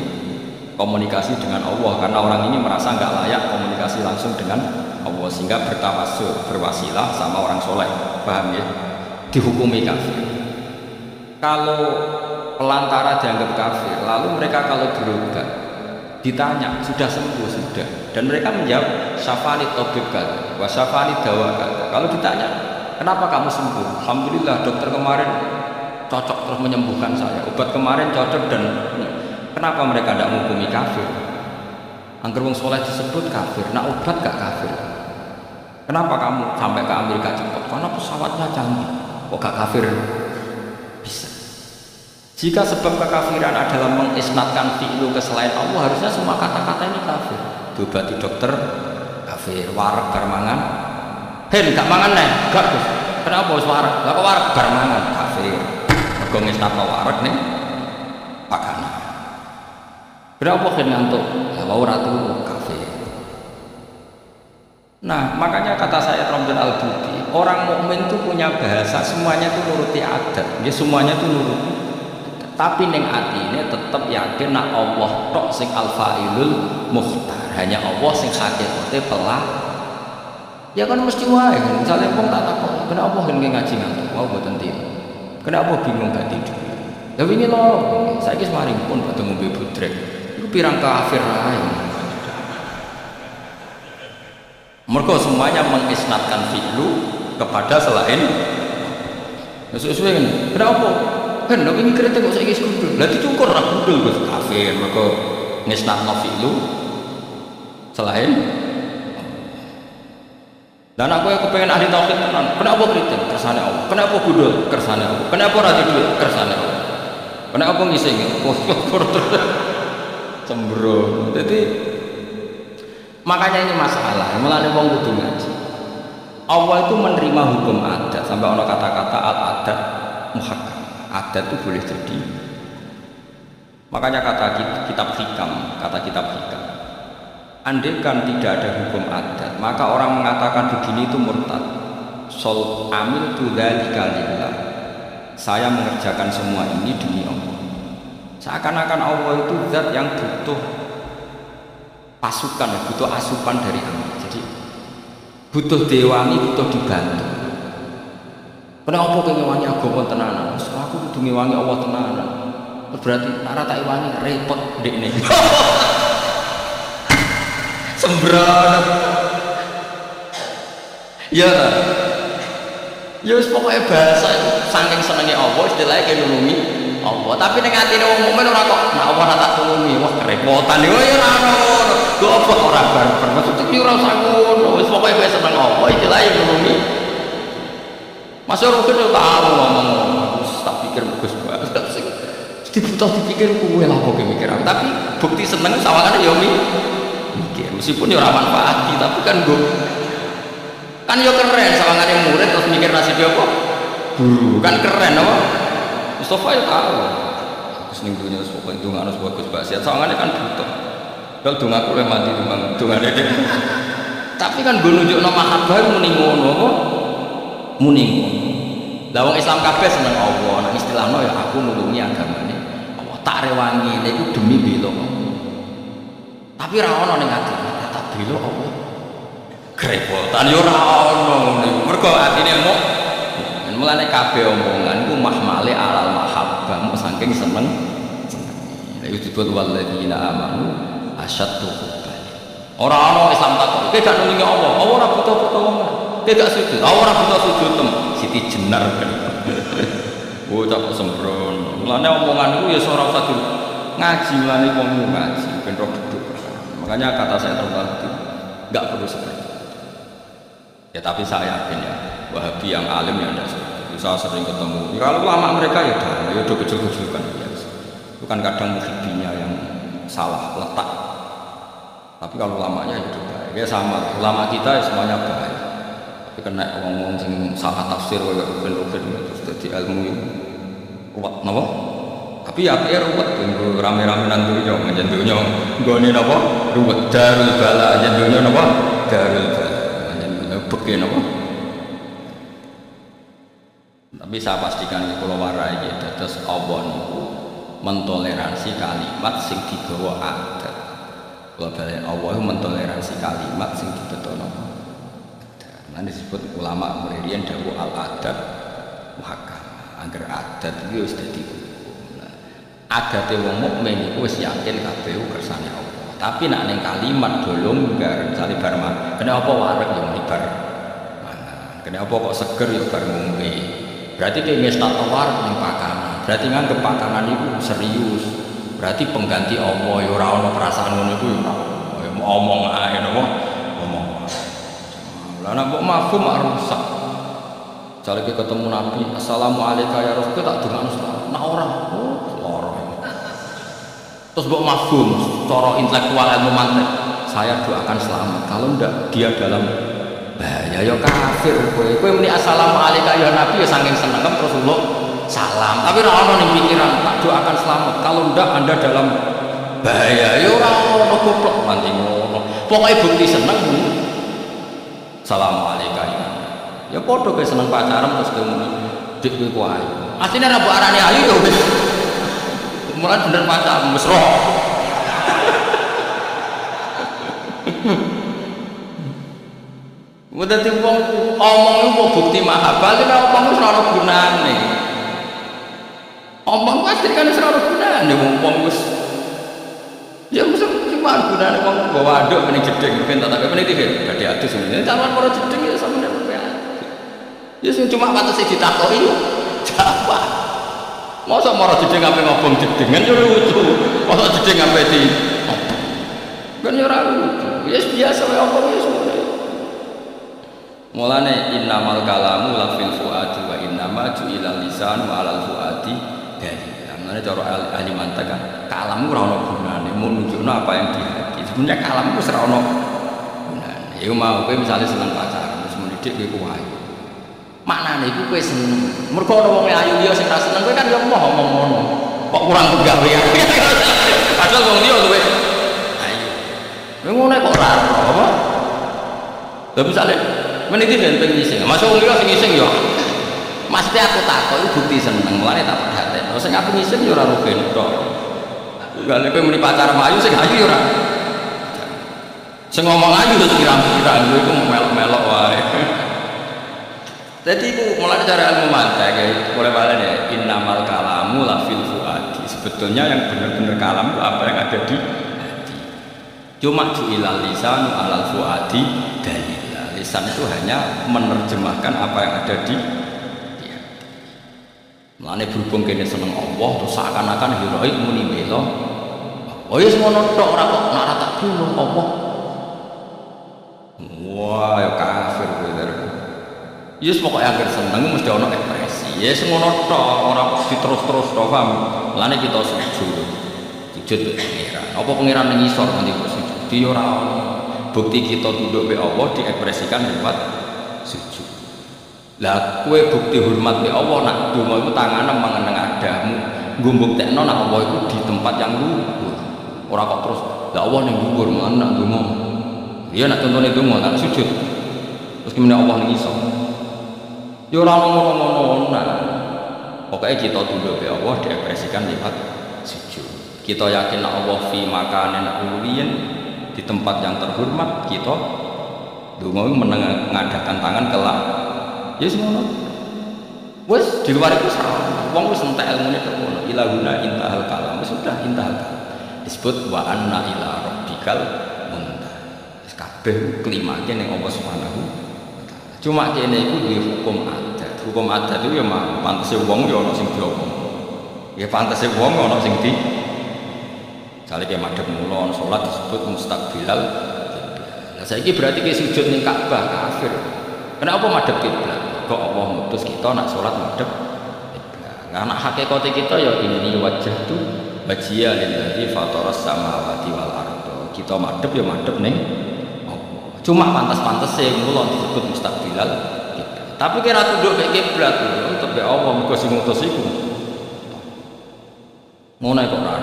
komunikasi dengan Allah karena orang ini merasa nggak layak komunikasi langsung dengan Allah sehingga bertawasul berwasilah sama orang soleh, paham ya? Dihukumi kafir. Kalau pelantara dianggap kafir, lalu mereka kalau berobat ditanya sudah sembuh sudah dan mereka menjawab syafani tabib kata wa syafani dawa kata. Kalau ditanya kenapa kamu sembuh, alhamdulillah dokter kemarin cocok terus menyembuhkan saya, obat kemarin cocok dan kenapa mereka tidak menghukumi kafir? Angger wong soleh disebut kafir, nak obat gak kafir. Kenapa kamu sampai ke Amerika cepat? Karena pesawatnya canggih. kok gak kafir bisa. Jika sebab kekafiran adalah mengisnatkan fi'lu ke selain Allah, harusnya semua kata-kata ini kafir. Diobati dokter kafir, warak bar mangan gak mangan nih, gak Gus. Kenapa wis warak? Lah kok warak bar mangan kafir. Mergo ngisnatno warak ning pakanan. Kenapa gen ngantuk? Lah ora turu kafir. Nah, makanya kata saya Ramdan Al-Budi, orang mukmin itu punya bahasa, semuanya itu nuruti adat. Ya semuanya itu nuruti. Tapi ning atine tetep yakin nak Allah tok sing al-fa'ilul mukhtar. Hanya Allah sing hakikate pelah. Ya kan mesti wae kan. Misale wong tak takon, kenapa kan ngaji ngantuk? Mau boten tiru. Kenapa bingung gak tidur? Lah wingi lho, saiki wis mari pun padha ngombe budrek. Iku pirang kafir ae. Mergo semuanya mengisnatkan fi'lu kepada selain sesuai kan. Kenapa? Kan nek ini kritik kok saiki gundul. Lah dicukur ra gundul Gus kafir mergo ngisnatno fi'lu selain. Dan aku yang kepengen ahli tauhid tenan. Kenapa kritik? Kersane Allah. Kenapa gundul? Kersane Allah. Kenapa ra duit? Kersane Allah. Kenapa ngising? Cembro. Jadi makanya ini masalah. Mulane wong kudu ngaji. Allah itu menerima hukum adat sampai ono kata-kata al-adat muhakkam. Adat itu boleh jadi. Makanya kata kitab hikam, andaikan tidak ada hukum adat, maka orang mengatakan begini itu murtad. Sol amil tu dzalika lillah. Saya mengerjakan semua ini demi Allah. Seakan-akan Allah itu zat yang butuh pasukan, butuh asupan dari Allah. Jadi butuh diwangi, butuh dibantu. Kenapa kau ngewangi agama tenanan? Aku kudu ngewangi Allah tenanan. Berarti nara tak iwangi repot dek nih. Sembrono. Ya. Ya wis pokoke bahasa itu saking senenge Allah istilahnya kayak nulungi Allah. Tapi ning atine wong mukmin ora kok nek Allah ora tak tulungi, wah kerepotan. Yo ya ora ngono. Goblok ora barbar. Maksudnya ora usah ngono. Wis pokoke kowe seneng Allah istilahnya nulungi. Mas Rukin itu tahu ngomong, tak pikir bagus banget sih. Dibutuh dipikir kue lah kok mikir aku. Tapi bukti seneng sawangannya ya mikir. Meskipun ya rawan manfaat, tapi kan gue kan ya keren sawangannya murid terus mikir nasib dia kok guru kan keren apa? Mustafa ya tahu. Terus ning dunia pokoknya dungan harus bagus banget. Sawangannya kan butuh. Kalau dungan aku lebih mati dungan dede. Tapi kan gue nunjuk nama mahabbah muni ngono kok. Muni lah wong Islam kabeh seneng Allah. Nah istilahno ya aku nulungi agamane Allah tak rewangi niku demi bela Allah. Tapi ra ono ning ati tak bela Allah. Grepotan yo ra ono niku. Mergo atine mulane kabeh omongan iku mahmale alal mahabbah mok saking seneng. Lah iku disebut walladzina amanu asyaddu hubban. Ora ono Islam takok, kowe gak nulungi Allah. Allah ora butuh pertolongan. Dia gak sujud, orang butuh sujud tem, Siti Jenar kan. Oh tak sembrono. Mulanya omongan itu ya seorang satu ngaji, mulanya ngomong ngaji, ben roh duduk. Makanya kata saya tertentu, nggak perlu seperti itu. Ya tapi saya yakin ya, Wahabi yang alim ya tidak seperti itu. Saya sering ketemu. Ya, kalau lama mereka ya udah kecil-kecil kan biasa. Itu kan kadang muhibinya yang salah letak. Tapi kalau lamanya ya udah baik. Ya sama, ulama kita ya semuanya baik. Kena ngomong sing salah tafsir kaya rugen-rugen terus dadi ilmu ruwet napa tapi ya ruwet rame-rame nang dunya njen dunya nggone napa ruwet darul bala njen dunya napa darul bala njen beke napa tapi saya pastikan kula warai ya dados Allah niku mentoleransi kalimat sing digawa adat kula bali Allah mentoleransi kalimat sing dibetono. Nanti disebut ulama kemudian dawuh al-adat muhakkam. Angger adat iki wis dadi hukum. Nah, adate wong mukmin iku wis yakin kabeh kersane Allah. Tapi nek ning kalimat dolonggar misale bar mangan. Kenapa wareg yo muni bar mangan. Kenapa kok seger yo bar ngombe. Berarti ki ngestakno wareg ning pakanan. Berarti nganggep pakanan iku serius. Berarti pengganti Allah yo ora ono perasaan ngono iku yo omong ae napa. Lah nek mbok mafhum mak rusak. Jare ketemu Nabi, "Assalamualaikum ya Rasul," tak dengar selamat. Nah orang, lara. Terus mbok mafhum, cara intelektual ilmu mantek, saya doakan selamat. Kalau ndak dia dalam bahaya ya kafir kowe. Kowe muni assalamualaikum ya Nabi ya saking seneng terus uluk salam. Tapi ora ono ning pikiran tak doakan selamat. Kalau ndak Anda dalam bahaya ya ora ono goblok nganti ngono. Pokoke bukti seneng assalamualaikum ya. Ya padha kowe seneng pacaran terus kowe muni dik kowe ayu. Asline ora mbok arani ayu ya wis. Mulai bener pacaran wis roh. Udah tipe omong itu bukti mahabbah, tapi omong itu selalu gunane. Omong pasti kan selalu gunane, omong itu. Ya mesti cuma gunane omong bawa aduk mending jeding, mungkin tak tapi mending tiket. Gak diadu sebenarnya, zaman kalau jeding ya sama dengan apa? Ya cuma patut sih ditakoi, siapa? Masa marah jeding sampai ngobong jedingan ya lucu, masa jeding sampai di, kan ya lucu. Ya biasa ya omong ya semua. Mulane innamal kalamu la fil fuadi wa innama ju'ilal lisanu 'alal fuadi dalil. Mulane cara ahli mantek kan kalamku ora ono gunane, mun nunjukno apa yang di hati. Sebenarnya kalamku ora ono gunane. Ya mau kowe misale seneng pacaran terus muni dik kowe ayu. Maknane iku kowe seneng. Mergo ana wong ayu liya sing ra seneng kowe kan ya ngomong ngono. Kok kurang pegawean. Padahal wong liya luwih ayu. Kowe ngono kok ora apa? Lah misale meniti ben pengising, masuk wong sing ngising ya. Mesti aku takok bukti seneng, mulane tak perhatekno. Sing aku ngising ya ora rugen tok. Gale kowe muni pacar ayu sing ayu ya ora. Sing ngomong ayu terus kira-kira iku melok-melok wae. Dadi iku mulane cara ilmu mantek boleh balen ya innamal kalamu la fil fuadi. Sebetulnya yang benar-benar kalam itu apa yang ada di hati. Cuma ju'ilal lisanu 'alal fuadi dalil. Lisan itu hanya menerjemahkan apa yang ada di hati. Mulane berhubung kene seneng Allah terus seakan-akan heroik muni bela. Oh ya semono tok ora kok nek ora tak bunuh Allah. Wah ya kafir kowe lho. Ya pokoke agar seneng mesti ana ekspresi. Ya semono tok ora kok diterus-terus tok paham. Mulane kita sujud. Sujud ke pangeran. Apa pangeran ning isor nanti kok sujud? Dia ora ono. Bukti kita tunduk be Allah diekspresikan lewat sujud. Lah kue bukti hormat be Allah nak donga iku tangane mangeneng adamu. Nggo mbuktekno nak Allah iku di tempat yang luhur. Ora kok terus lah Allah ning dhuwur mangan nak donga. Iya nak contone donga nak sujud. Terus kemene Allah ning isor. Ya ora ngono-ngono nah. Pokoke kita tunduk be Allah diekspresikan lewat sujud. Kita yakin nak Allah fi makanin uluwiyin di tempat yang terhormat kita donga mengadakan tangan kelak ya semono wis di luar itu salah wong wis entek ilmune tok ngono ilahuna intahal kalam sudah intahal kalam disebut wa anna ila rabbikal muntaha wis kabeh klimake ning Allah Subhanahu wa taala cuma kene iku duwe hukum adat itu ya mah pantese wong ya ana sing diomong ya pantese wong ana sing di misalnya kayak madhep mulon, sholat disebut mustaqbilal kiblat. Nah saiki berarti kayak sujud ning Ka'bah kafir. Kenapa madhep kiblat? Kok Allah ngutus kita nak sholat madhep kiblat. Karena hakikate kita ya ini wajah tu wajhiya lillazi fataras samawati wal ardh. Kita madhep ya madhep ning Allah. Cuma pantas-pantese mulon disebut mustaqbilal kiblat. Tapi kira tunduk mek kiblat untuk be Allah mergo sing ngutus iku. Ngono kok ora.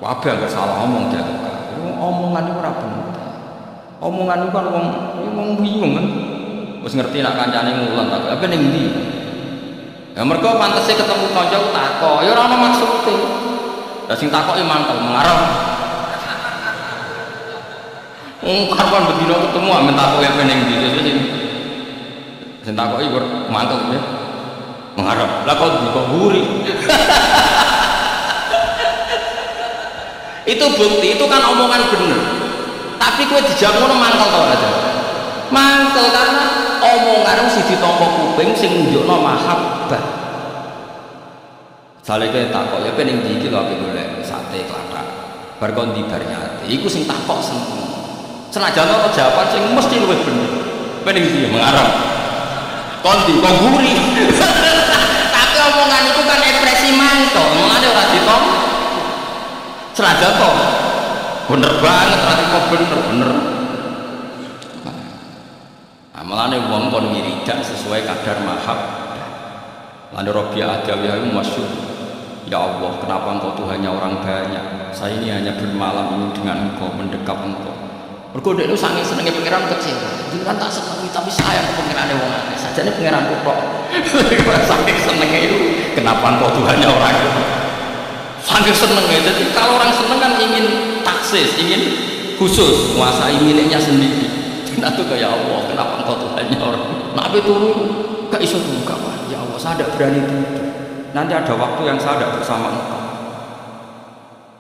Kabeh agak salah omong dia kok. Omongan itu ora bener. Omongan itu kan wong bingung kan. Wis ngerti nak kancane ngulang tak apa ning ndi. Ya mergo pantese ketemu kanca takok, ya ora ono maksude. Lah sing takoki mantep mengarep. Kapan bedino ketemu amen takoki apa ning ndi. Sing takoki mantep ya. Mengarep. Lah kok buri. Itu bukti, itu kan omongan bener. Tapi kowe dijak ngono mangkel to ora? Mangkel karena omongan sing ditampa kuping sing nunjukno mahabbah. Sale kowe takok ya pening ndi iki lho ape golek sate klathak. Bar kon ndi bar nyate. Iku sing takok seneng. Senajan ana jawaban sing mesti luwih bener. Pening ndi mengarep. kondi kok gurih. Tapi omongan itu kan ekspresi manto, omongannya ora ditom. Senajan to. Bener banget berarti kok bener. Amalane wong kon wiridan sesuai kadar mahab. Lan Rabi'ah Adawiyah itu masyhur. Ya Allah, kenapa engkau Tuhannya orang banyak? Saya ini hanya bermalam ini dengan engkau, mendekap engkau. Mergo itu sange senenge pangeran kecil. Jenengan tak senengi tapi saya pangerane wong akeh. Sajane pangeran kok. Saking senenge itu, kenapa engkau Tuhannya orang banyak? Saking senenge. Jadi kalau orang seneng kan ingin taksis, ingin khusus, menguasai miliknya sendiri. Nah itu kayak Allah, kenapa engkau Tuhannya orang? Nabi turun, gak iso buka Pak. Ya Allah, saya tidak berani tidur. Nanti ada waktu yang saya tidak bersama engkau.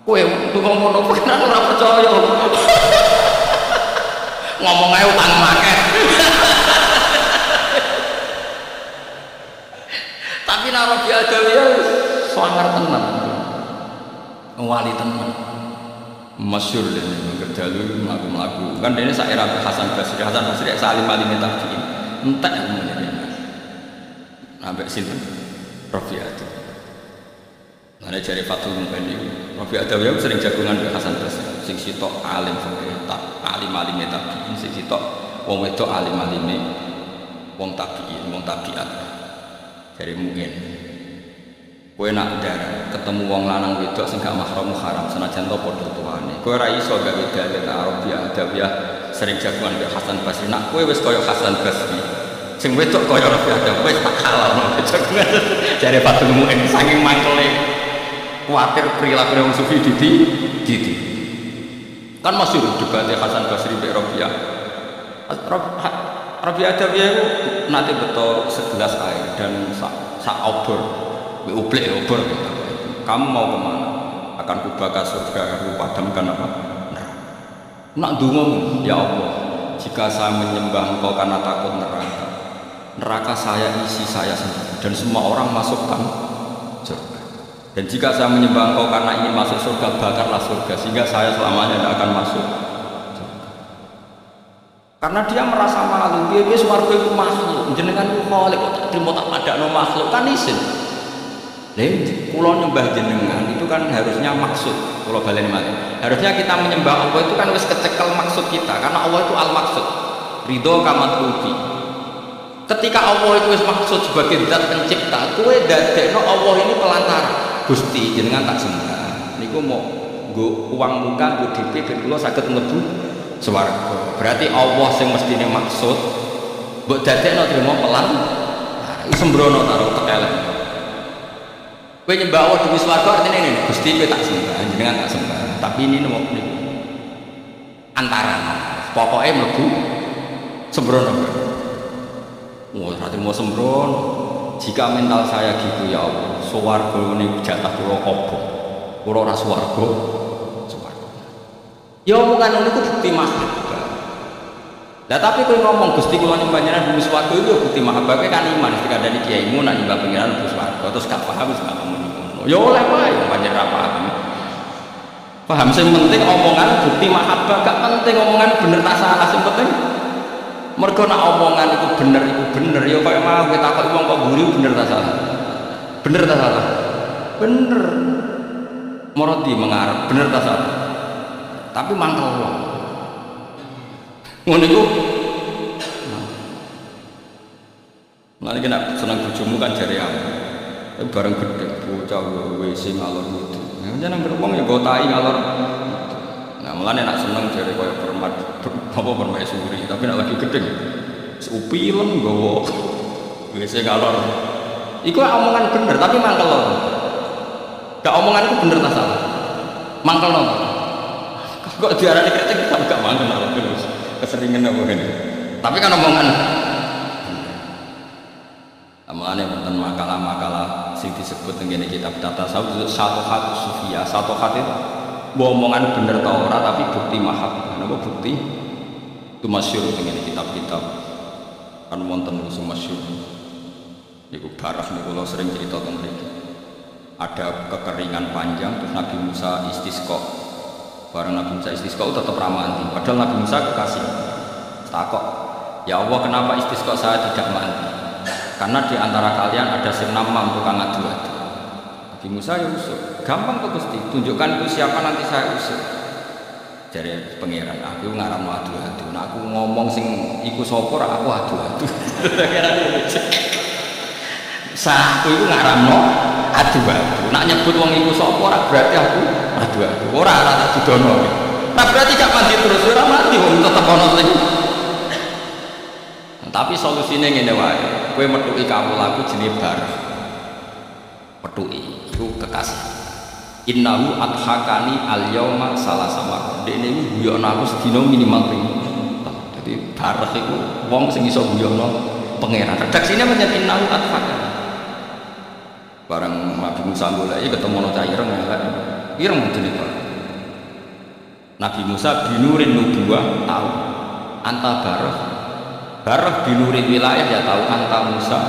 Kowe tuh ngomong apa kan ora percaya. Ngomong ae utang akeh. Tapi naro Adawiyah sangar tenan. Wali tenan. Masyhur dene kerjalu mlaku-mlaku. Kan dene sak era Hasan Basri salim alim tabi'in. Entek ngene. Ambek sinten? Rabi'ah. Ana jare Fathul Mughni. Rabi'ah Adawiyah sering jagungan dengan Hasan Basri. Sing sitok alim fikih, alim-alime tabi'in, sing sitok wong wedok alim-alime wong tabi'in, wong tabi'at. Jare mungkin kowe nak darah ketemu wong lanang wedok sing gak mahram haram senajan to padha tuane. Kowe ora iso gawe dalil Rabi'ah Adawiyah sering jagungan dengan Hasan Basri. Nak kowe wis kaya Hasan Basri. Sing wedok kaya Rabi'ah Adawiyah wis tak halal jagungan. Jare Fathul Mu'in saking mangkele kuatir perilaku wong sufi didi. Kan masih debatnya Hasan Basri mbek Rabi'ah. Rabi'ah Adawiyah itu nanti betul segelas air dan sak obor. Ublek obor gitu. Kamu mau kemana? Akan kubakar surga, aku padamkan apa? Nak dungo, ya Allah, jika saya menyembah engkau karena takut neraka saya isi saya sendiri dan semua orang masukkan surga. Dan jika saya menyembah engkau karena ingin masuk surga, bakarlah surga sehingga saya selamanya tidak akan masuk surga. Karena dia merasa malu, dia swarga itu makhluk, jenengan ku khalik kok tak trimo tak padakno makhluk kan isin. Pulau nyembah jenengan itu kan harusnya maksud. Pulau baleni malih. Harusnya kita menyembah Allah itu kan wis kecekel maksud kita karena Allah itu al-maksud. Ridho kamatlubi. Ketika Allah itu wis maksud sebagai zat pencipta, kowe dadekno Allah ini pelantara. Gusti jenengan tak sembah. Niku mau nggo uang muka nggo DP ben kula saged mlebu swarga. Berarti Allah sing mestine maksud mbok dadekno trimo pelantara. Iku sembrono karo tekelek. Kowe nyembah Allah demi swarga artine ngene, Gusti kowe tak sembah, jenengan tak sembah. Tapi ini nomor niku. Antara pokoke mlebu sembrono. Wah, berarti mau sembrono. Jika mental saya gitu ya Allah, swarga niku jatah kula kobong. Kula ora swarga. Swarga. Ya omongan niku bukti mahabbah. Lah tapi kowe ngomong Gusti kula nyembah jenengan demi swarga itu bukti mahabbah kan iman dikandani kiaimu nak nyembah pangeran demi swarga terus gak paham wis gak ngomong. Ya oleh wae pancen ra paham. Paham sing penting omongan bukti mahabbah gak penting omongan bener tak salah sing penting. Mergo nak omongan itu bener ya kaya mau kowe takok wong kok guru bener ta salah. Bener ta salah? Bener. Moroti mengarep bener ta salah. Tapi mangkel wong. Ngono iku. Lah iki nek seneng bojomu kan jare aku. Bareng gede bocah WC ngalor gitu. Jangan beruang ya bawa tai ngalor. Nah mulane nak seneng jare koyo permaisuri, tapi nak lagi gede. Upilem nggawa WC ngalor. Iku omongan bener tapi mangkel lho. Gak omongan itu bener ta salah. Mangkel lho. Kok diarani kritik gak mangkel lho terus. Keseringan apa ini. Tapi kan omongan mulane wonten makalah-makalah sing disebut ngene kitab tata sawuf satu hati sufia satu hati itu omongan bener ta ora tapi bukti mahabbah napa bukti itu masyhur ngene kitab-kitab kan wonten sing masyhur niku barah niku kula sering cerita teng mriki ada kekeringan panjang terus Nabi Musa istisqa bareng Nabi Musa istisqa tetap ramah mandi padahal Nabi Musa kekasih takok ya Allah kenapa istisqa saya tidak mandi karena di antara kalian ada sing namam tukang adu-adu. Nabi Musa ya usuk, gampang kok Gusti, tunjukkan itu siapa nanti saya usuk. Jare pangeran, aku ngaramno adu-adu. Nek aku ngomong sing iku sapa aku adu-adu. Sah aku iku ngaramno adu-adu. Nek nyebut wong iku sapa berarti aku adu-adu. Ora tak didono. Nah berarti gak mandi terus ora mati wong tetep ana sing. Tapi solusine ngene wae. Kowe metuki kawulaku jenenge bar. Metuki iku kekasih. Innahu adhakani al-yauma salasama. Dekne iku guyono aku sedina minimal ping. Dadi bareh iku wong sing iso guyono pangeran. Redaksine pancen innahu adhakani. Bareng Nabi Musa goleki ketemu ana cah ireng elek. Ireng jenenge Pak. Nabi Musa binurin nubuwah tahu. Anta bareh binurin wilayah ya tahu anta Musa.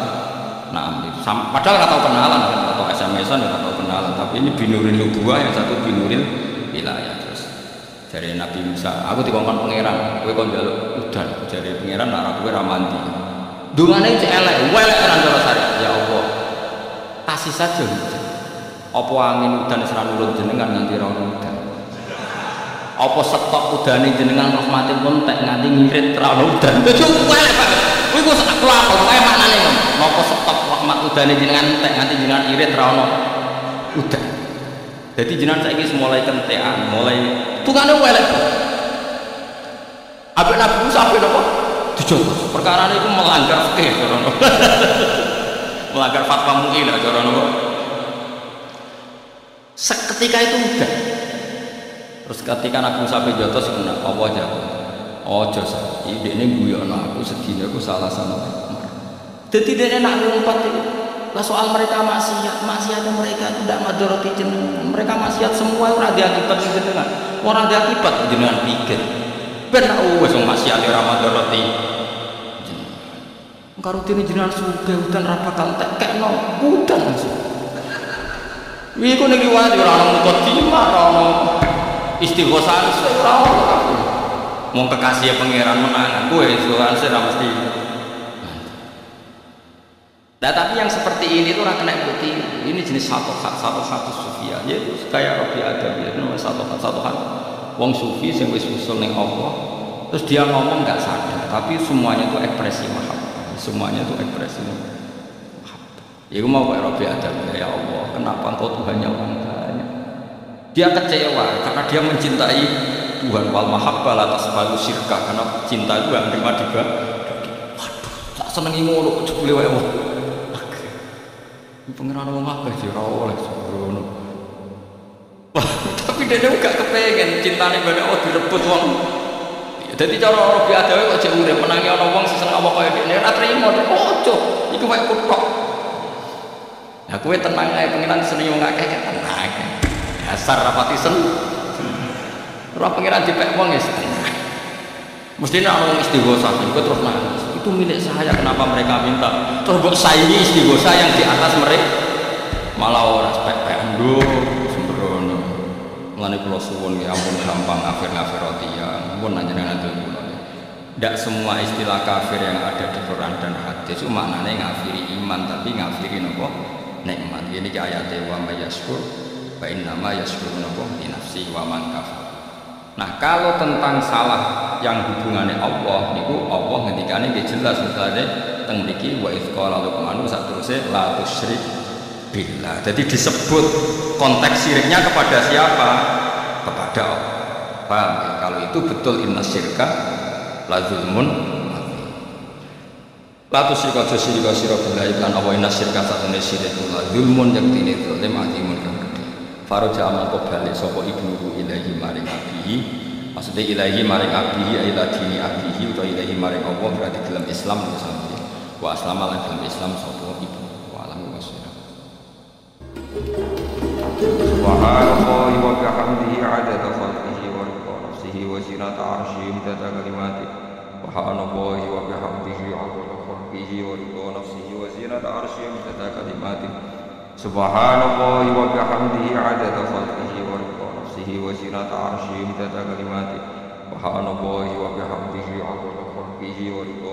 Nah, padahal nggak tahu kenalan atau SMS-an nggak tahu kenalan, tapi ini binurin nubuwah, yang satu binurin wilayah. Terus dari Nabi Musa, aku dikongkon pangeran, kowe kon njaluk udan, dari pangeran nek kowe ra mandi. Dungane cek elek, welek kan cara syariat. Ya Allah, kasih saja hujan. Apa angin udan wis ra nurut jenengan nganti ra ono udan. Apa stok udane jenengan rahmatin entek nganti ngirit ra ono udan. Dadi welek Pak. Kuwi kok aku apa kae maknane ngono. Napa stok rahmat udane jenengan entek nganti jenengan irit ra ono udan. Jadi jenengan saiki mulai kentekan, mulai tukane welek. Abek Nabi Musa apa napa? Dijotos. Perkara niku melanggar fikih cara napa. Melanggar fatwa MUI lah cara napa. Seketika itu udah. Terus ketika Nabi Musa jotos kena apa aja? Ojo sah. Ini guyono aku sedina aku salah sama. Jadi dia nak ngumpat itu. Lah soal mereka maksiat mereka itu tidak madoroti jenengan. Mereka maksiat semua ora diakibat jenengan. Ora diakibat jenengan pikir. Ben wis maksiat ora madoroti jenengan. Karo dene jenengan sugih udan ra bakal tak kekno udan langsung. Iku nek liwat ora ono mukadimah, ora ono istighosah, ora ono kabeh. Mau kekasih pangeran menangan, kowe istighosah ra mesti. Nah tapi yang seperti ini tuh orang kena bukti. Ini jenis satu sufia, yaitu kayak Robi Adam ya, namanya satu hat. Wong sufi yang wis usul ning Allah, terus dia ngomong nggak sadar, tapi semuanya itu ekspresi mahabbah, semuanya itu ekspresi mahabbah. Ya mau kayak Robi Adam ya Allah, kenapa engkau Tuhannya orang banyak? Dia kecewa karena dia mencintai Tuhan, wal mahabbah la tasbalu syirka, karena cinta itu gak nerima dibagi. Waduh, tak senengi ngono jebule wae. Pengeran wong akeh sih ora oleh sembrono. Tapi dia gak kepengen cintane banyak Allah direbut wong. Dadi cara ora biadawe kok jek urip menangi ana wong sing seneng apa kaya dekne ora trimo. Ojo, iku wae kutok. Nah kowe tenang ae pengeran seneng wong akeh tenang ae. Dasar rapati sen. Ora pengeran dipek wong wis tenang. Mesti nek ana wong istighosah iku terus nangis. Itu milik saya, kenapa mereka minta? Terus buat saingi istighosah yang di atas mereka malah orang spek-spekan sembrono. Mulane kula suwun ya ampun gampang ngafir roti ya ampun panjenengan itu kula. Tidak semua istilah kafir yang ada di Quran dan hadis itu maknanya ngafiri iman, tapi ngafiri nopo nikmat. Ini ayat wa may yashkur fa innama yashkur nopo li nafsi wa man kafir. Nah kalau tentang salah yang hubungannya Allah niku Allah ngendikane nggih jelas, misalnya teng mriki wa idz qala luqmanu saterusé la tusyrik billah. Jadi disebut konteks syiriknya kepada siapa? Kepada Allah. Paham ya? Kalau itu betul inna syirka la zulmun la tusyrik sira billah lan apa inna syirka satune syirik la zulmun yaktine zalim azimun kan. Faraja mangko balik sapa ibnu ilahi maring abihi, maksudnya ilahi maring abihi ila dini abihi utawa ilahi maring Allah berarti dalam Islam misalnya wa aslama lan dalam Islam sapa ibu wa alam wasira. Subhanallahi wa bihamdihi adada khalqihi wa rida nafsihi wa zinata arsyihi midada kalimati. Subhanallahi wa bihamdihi adada khalqihi wa rida nafsihi wa zinata arsyihi midada kalimati. Subhanallahi wa bihamdihi adada khalqihi wa rida nafsihi wa zinata arsyihi midada kalimati. Subhanallahi wa bihamdihi adada khalqihi wa rida